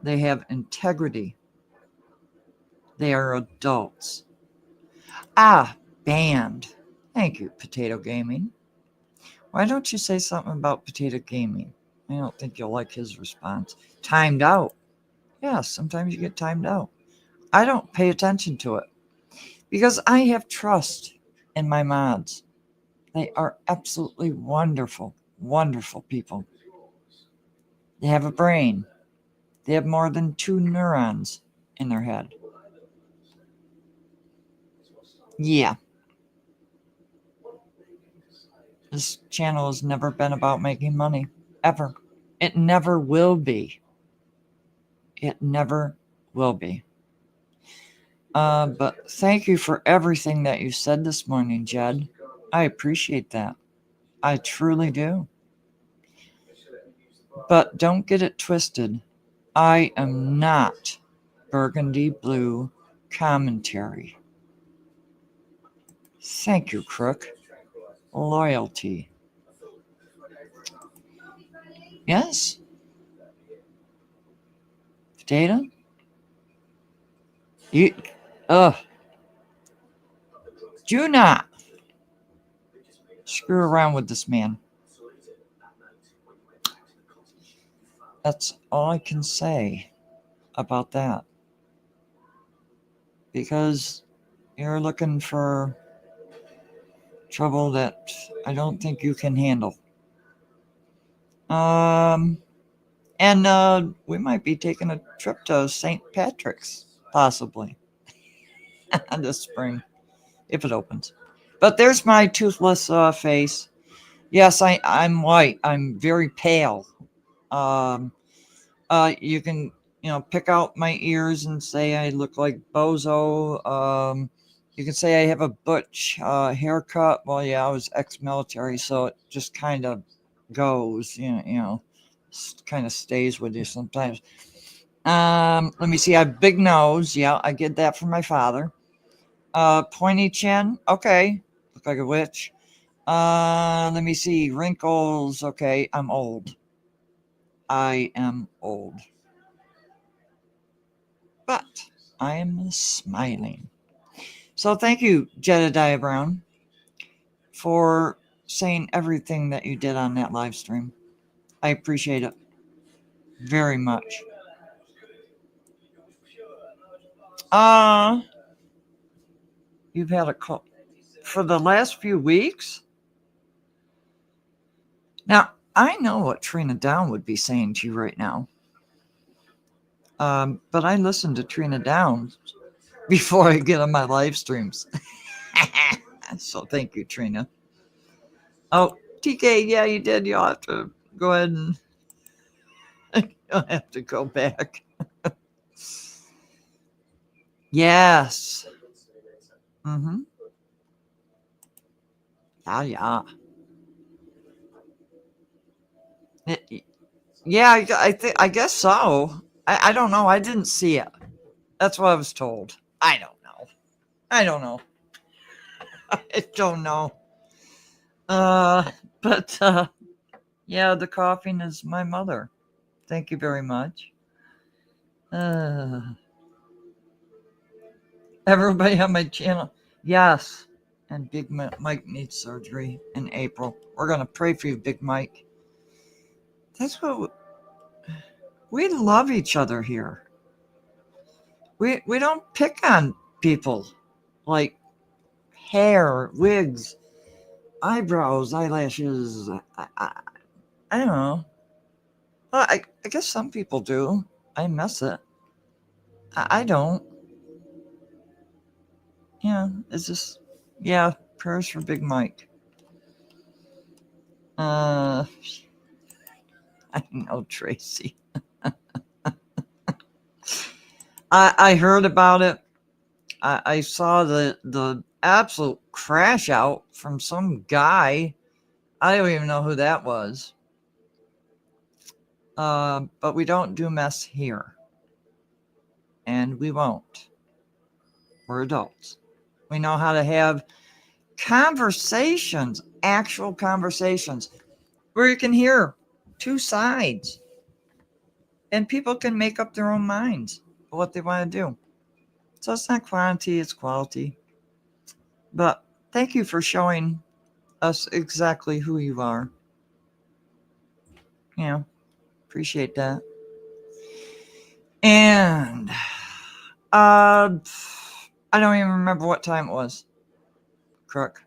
D: They have integrity. They are adults. Banned. Thank you, Potato Gaming. Why don't you say something about Potato Gaming? I don't think you'll like his response. Timed out. Yeah, sometimes you get timed out. I don't pay attention to it because I have trust in my mods. They are absolutely wonderful, wonderful people. They have a brain. They have more than 2 neurons in their head. Yeah. This channel has never been about making money, ever. It never will be. It never will be. But thank you for everything that you said this morning, Jed. I appreciate that. I truly do. But don't get it twisted. I am not burgundy blue commentary. Thank you, Crook. Loyalty. Yes? Potato? You, do not screw around with this man. That's all I can say about that. Because you're looking for trouble that I don't think you can handle. And we might be taking a trip to St. Patrick's, possibly, this spring, if it opens. But there's my toothless face. Yes, I'm white. I'm very pale. You can, pick out my ears and say I look like Bozo. You can say I have a butch haircut. Well, yeah, I was ex-military, so it just kind of goes, kind of stays with you sometimes. Let me see. I have big nose. Yeah, I get that from my father. Pointy chin. Okay, look like a witch. Let me see. Wrinkles. Okay, I'm old. I am old. But I am smiling. So thank you, Jedidiah Brown, for saying everything that you did on that live stream. I appreciate it very much. You've had a call for the last few weeks? Now, I know what Trina Down would be saying to you right now. But I listen to Trina Down before I get on my live streams. So thank you, Trina. Oh, TK, yeah, you did. You'll have to go ahead and you'll have to go back. Yes. Mm-hmm. Yeah. Yeah, I guess so. I don't know. I didn't see it. That's what I was told. I don't know. I don't know. But yeah, the coughing is my mother. Thank you very much. Everybody on my channel, yes. And Big Mike needs surgery in April. We're gonna pray for you, Big Mike. That's what we love each other here. We don't pick on people like hair, wigs, eyebrows, eyelashes. I don't know. Well, I guess some people do. I miss it. I don't. Yeah, it's just, yeah, prayers for Big Mike. I know, Tracy. I heard about it. I saw the absolute crash out from some guy. I don't even know who that was. But we don't do mess here. And we won't. We're adults. We know how to have conversations, actual conversations, where you can hear two sides. And people can make up their own minds of what they want to do. So it's not quantity, it's quality. But thank you for showing us exactly who you are. You know, appreciate that. And I don't even remember what time it was. Crook.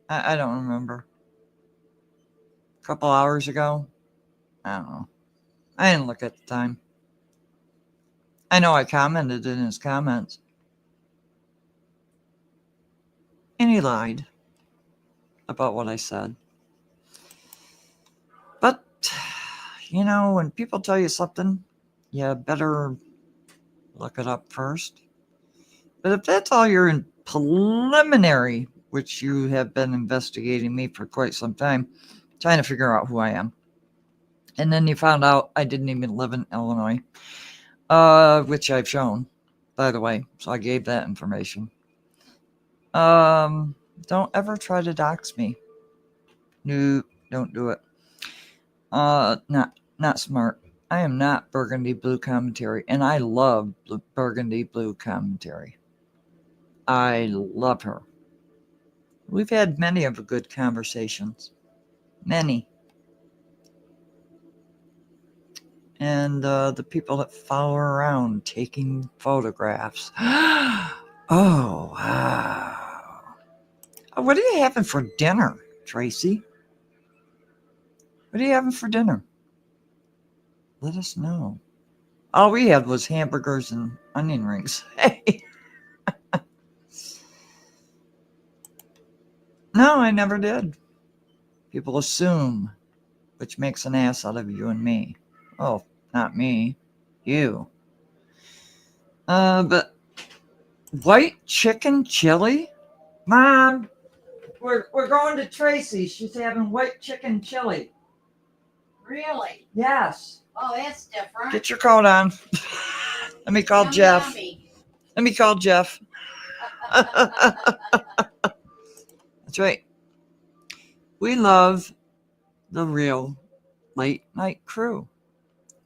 D: I don't remember. A couple hours ago? I don't know. I didn't look at the time. I know I commented in his comments. And he lied about what I said. But, you know, when people tell you something, you better look it up first. But if that's all you're in preliminary, which you have been investigating me for quite some time, trying to figure out who I am. And then you found out I didn't even live in Illinois, which I've shown, by the way. So I gave that information. Don't ever try to dox me. No, don't do it. Not smart. I am not Burgundy Blue Commentary, and I love Burgundy Blue Commentary. I love her. We've had many of the good conversations. Many. And the people that follow her around taking photographs. Oh, wow. What are you having for dinner, Tracy? What are you having for dinner? Let us know. All we had was hamburgers and onion rings. Hey. No, I never did. People assume, which makes an ass out of you and me. Oh, not me. You. But white chicken chili? Mom, we're going to Tracy. She's having white chicken chili.
C: Really?
D: Yes.
C: Oh, that's different.
D: Get your coat on. Let me call
C: Yum,
D: Jeff.
C: yummy.
D: Let me call Jeff. That's right. We love the real late night crew.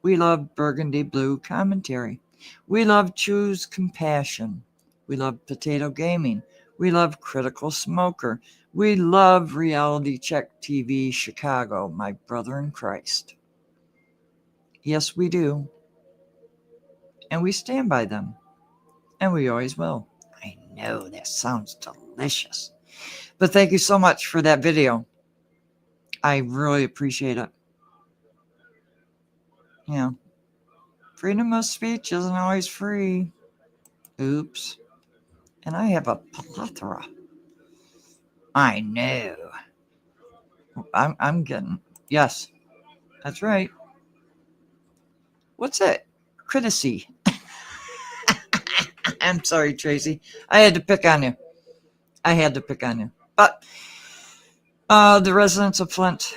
D: We love Burgundy Blue Commentary. We love Choose Compassion. We love Potato Gaming. We love Critical Smoker. We love Reality Check TV Chicago, my brother in Christ. Yes, we do. And we stand by them. And we always will. I know that sounds delicious. But thank you so much for that video. I really appreciate it. You know, freedom of speech isn't always free. Oops. And I have a plethora. I know. I'm getting, yes, that's right. What's that? Criticy. I'm sorry, Tracy. I had to pick on you. But the residents of Flint,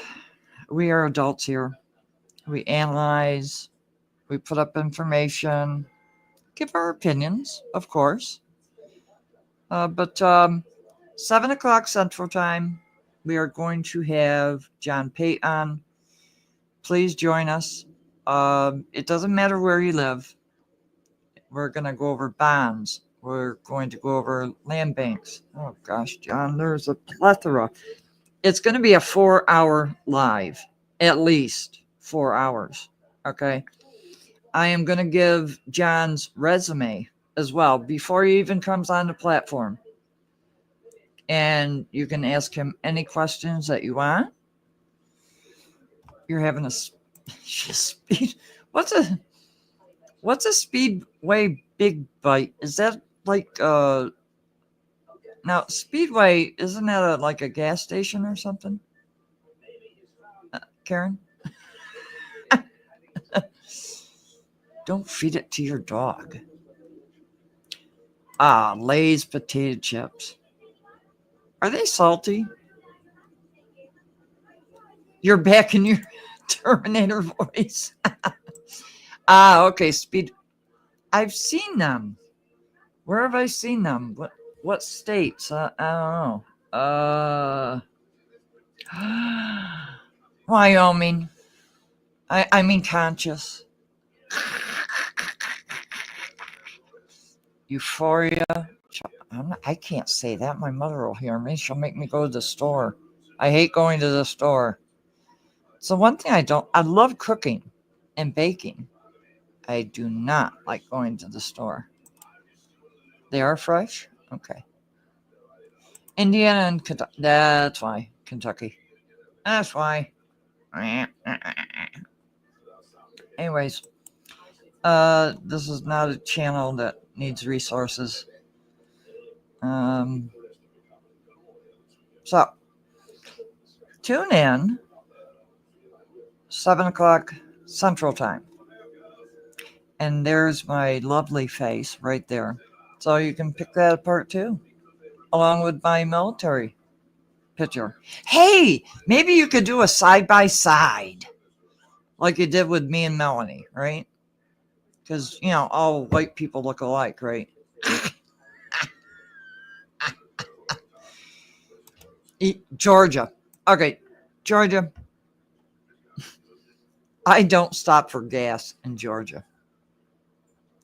D: we are adults here. We analyze, we put up information, give our opinions, of course. But 7 o'clock Central Time, we are going to have John Pate on. Please join us. It doesn't matter where you live. We're going to go over bonds. We're going to go over land banks. Oh, gosh, John, there's a plethora. It's going to be a 4-hour live, at least 4 hours. Okay. I am going to give John's resume as well before he even comes on the platform. And you can ask him any questions that you want. You're having a speed. What's a Speedway Big Bite? Is that like now Speedway, isn't that like a gas station or something? Karen? Don't feed it to your dog. Lay's potato chips. Are they salty? You're back in your Terminator voice. Okay, Speed. I've seen them. Where have I seen them? What states? I don't know. Wyoming. I mean Conscious. Euphoria. I can't say that. My mother will hear me. She'll make me go to the store. I hate going to the store. So one thing I love cooking and baking. I do not like going to the store. They are fresh? Okay. Indiana and Kentucky. That's why. Kentucky. That's why. Anyways, this is not a channel that needs resources. So, tune in 7 o'clock Central Time. And there's my lovely face right there. So you can pick that apart too, along with my military picture. Hey, maybe you could do a side-by-side like you did with me and Melanie, right? Because, all white people look alike, right? Georgia. Okay, Georgia. I don't stop for gas in Georgia.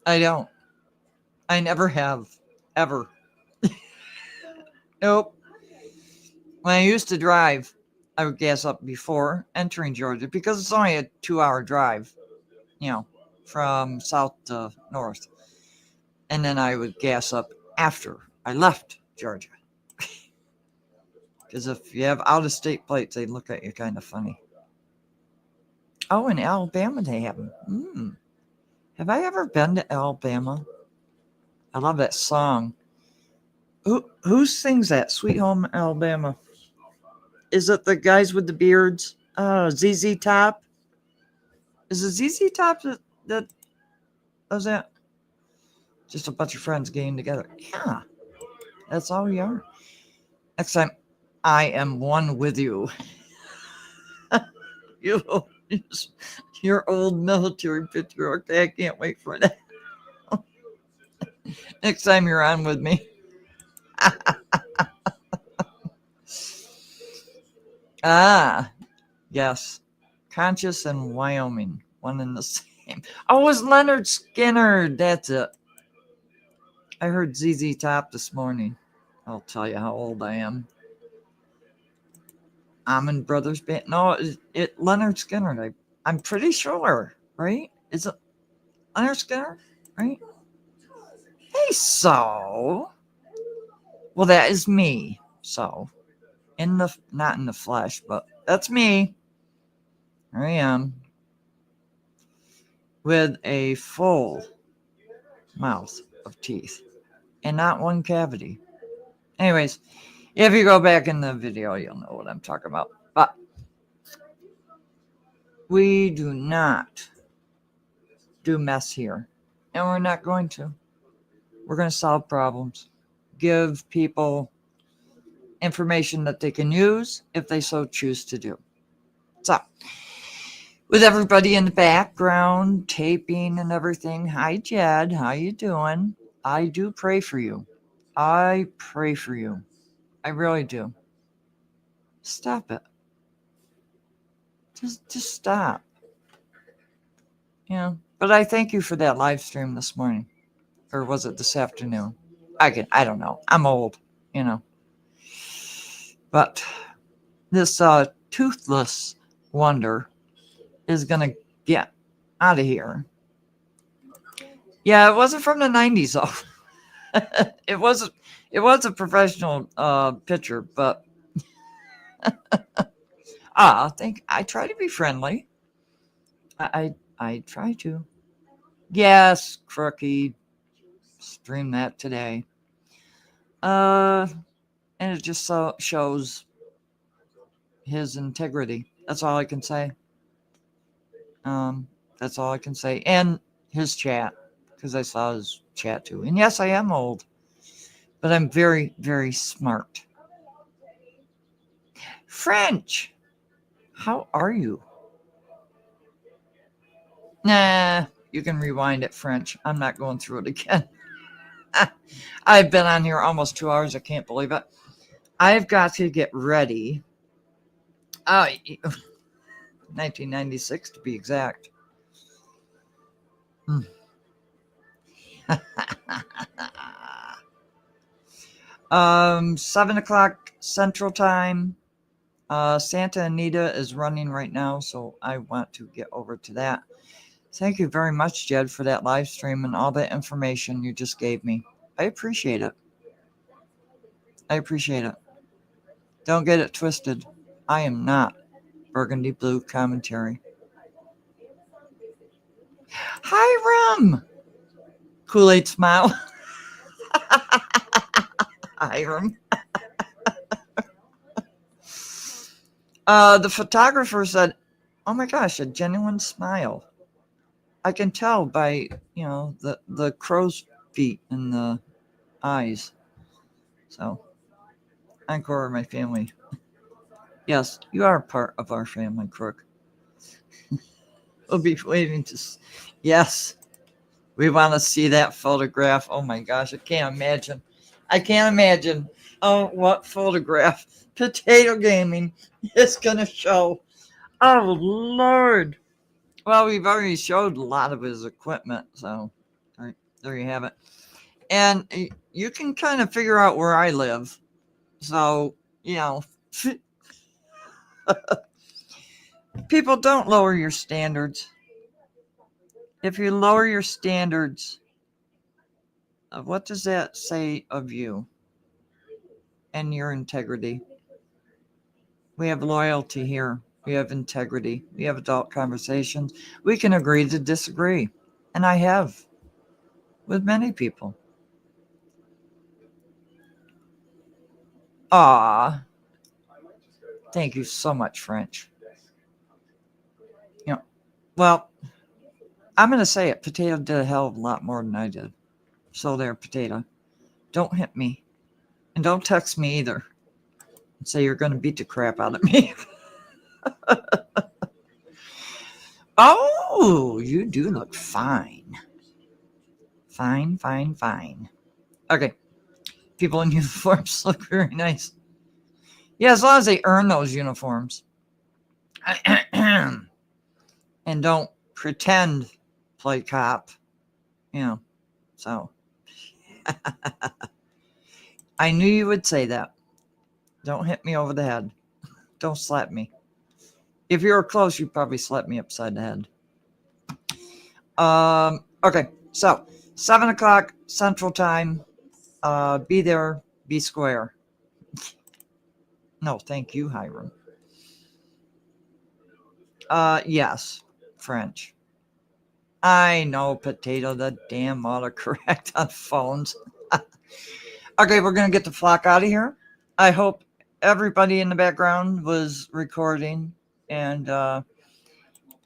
D: I don't. I never have, ever. Nope. When I used to drive, I would gas up before entering Georgia because it's only a 2-hour drive, from south to north. And then I would gas up after I left Georgia. Because if you have out-of-state plates, they look at you kind of funny. Oh, in Alabama they have them. Have I ever been to Alabama? I love that song. Who sings that? Sweet Home Alabama. Is it the guys with the beards? ZZ Top? Is it ZZ Top that does that? Just a bunch of friends getting together. Yeah. That's all we are. Next time, I am one with you. Your old military picture. Okay, I can't wait for that. Next time you're on with me. Yes. Conscious and Wyoming. One and the same. Oh, it was Leonard Skinner. That's it. I heard ZZ Top this morning. I'll tell you how old I am. Almond Brothers Band. No, it Leonard Skinner. I'm pretty sure, right? Is it Leonard Skinner? Right? Hey, so. Well, that is me. So, not in the flesh, but that's me. Here I am. With a full mouth of teeth. And not one cavity. Anyways, if you go back in the video, you'll know what I'm talking about. But we do not do mess here. And we're not going to. We're going to solve problems. Give people information that they can use if they so choose to do. So, with everybody in the background, taping and everything, hi, Jed. How you doing? I do pray for you. I pray for you. I really do. Stop it. Just stop. But I thank you for that live stream this morning. Or was it this afternoon? I don't know. I'm old, But this toothless wonder is gonna get out of here. Yeah, it wasn't from the 90s though. It was a professional pitcher, but I try to be friendly. I try to. Yes, Crookie. Stream that today. And it just shows his integrity. That's all I can say. That's all I can say. And his chat, because I saw his chat too. And yes, I am old, but I'm very, very smart. French, how are you? Nah, you can rewind it, French. I'm not going through it again. I've been on here almost 2 hours. I can't believe it. I've got to get ready. 1996 to be exact. 7 o'clock Central Time. Santa Anita is running right now, so I want to get over to that. Thank you very much, Jed, for that live stream and all the information you just gave me. I appreciate it. Don't get it twisted. I am not Burgundy Blue Commentary. Hiram! Kool-Aid smile. Hiram. The photographer said, oh my gosh, a genuine smile. I can tell by, the crow's feet and the eyes. So, encore my family. Yes, you are part of our family, Crook. We'll be waiting to... Yes, we want to see that photograph. Oh my gosh, I can't imagine. Oh, what photograph Potato Gaming is going to show. Oh, Lord. Well, we've already showed a lot of his equipment, so there you have it. And you can kind of figure out where I live. So, people, don't lower your standards. If you lower your standards, what does that say of you and your integrity? We have loyalty here. We have integrity. We have adult conversations. We can agree to disagree. And I have with many people. Thank you so much, French. Well, I'm going to say it. Potato did a hell of a lot more than I did. So there, Potato. Don't hit me. And don't text me either. And say you're going to beat the crap out of me. Oh, you do look fine. Fine. Okay. People in uniforms look very nice. Yeah, as long as they earn those uniforms. And don't pretend play cop. So. I knew you would say that. Don't hit me over the head. Don't slap me. If you were close, you'd probably slap me upside the head. Okay, so 7 o'clock Central Time. Be there, be square. No, thank you, Hiram. Yes, French. I know, Potato, the damn autocorrect on phones. Okay, we're going to get the flock out of here. I hope everybody in the background was recording. And,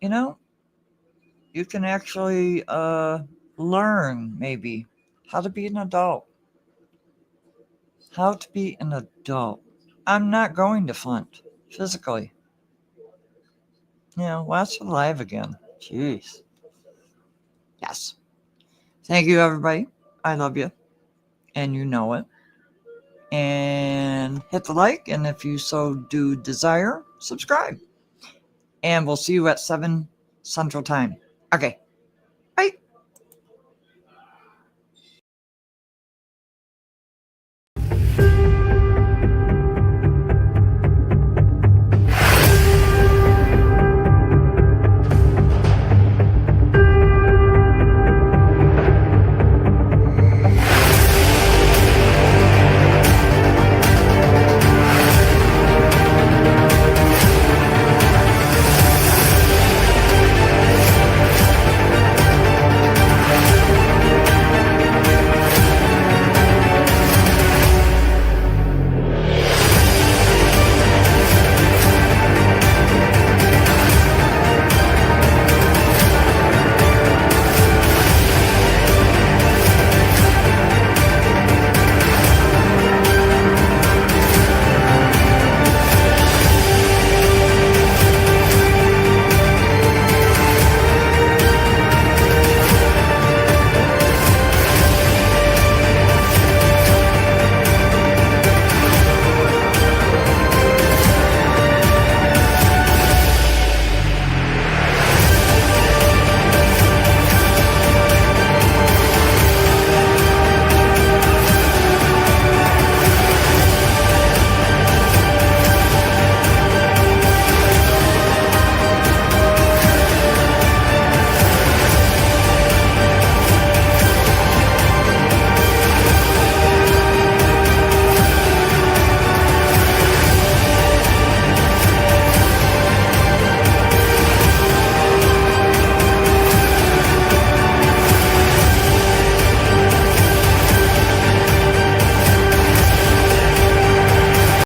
D: you can actually learn, maybe, how to be an adult. How to be an adult. I'm not going to Flint, physically. Watch the live again. Jeez. Yes. Thank you, everybody. I love you. And you know it. and hit the like, and if you so do desire, subscribe. And we'll see you at 7 Central Time. Okay. Bye.